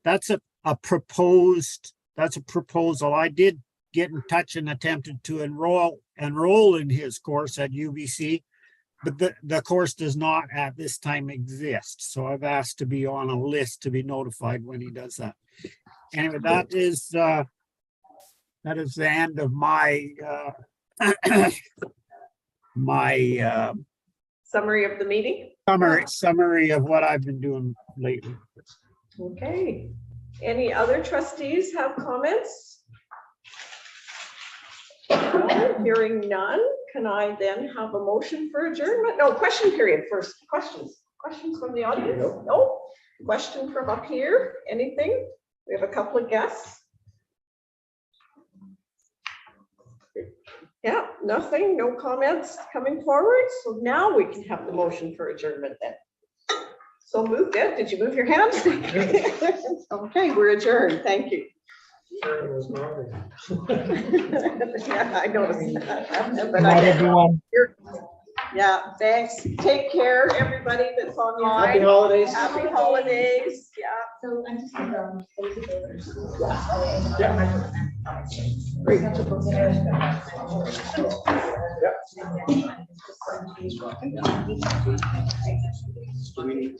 S6: That's a proposal. I did get in touch and attempted to enroll in his course at UBC, but the course does not at this time exist. So I've asked to be on a list to be notified when he does that. Anyway, that is the end of my
S2: summary of the meeting?
S6: Summary of what I've been doing lately.
S2: Okay. Any other trustees have comments? No, hearing none, can I then have a motion for adjournment? No, question period first. Questions from the audience? No? Question from up here? Anything? We have a couple of guests. Yeah, nothing, no comments coming forward. So now we can have the motion for adjournment then. So moved, Ed. Did you move your hand? Okay, we're adjourned. Thank you. Yeah, I noticed that.
S7: Good
S2: But
S7: night,
S2: I-
S7: everyone.
S2: Yeah, thanks. Take care, everybody that's online.
S1: Happy holidays.
S2: Happy holidays. Yeah.
S12: So I'm just gonna close the doors.
S1: Do we need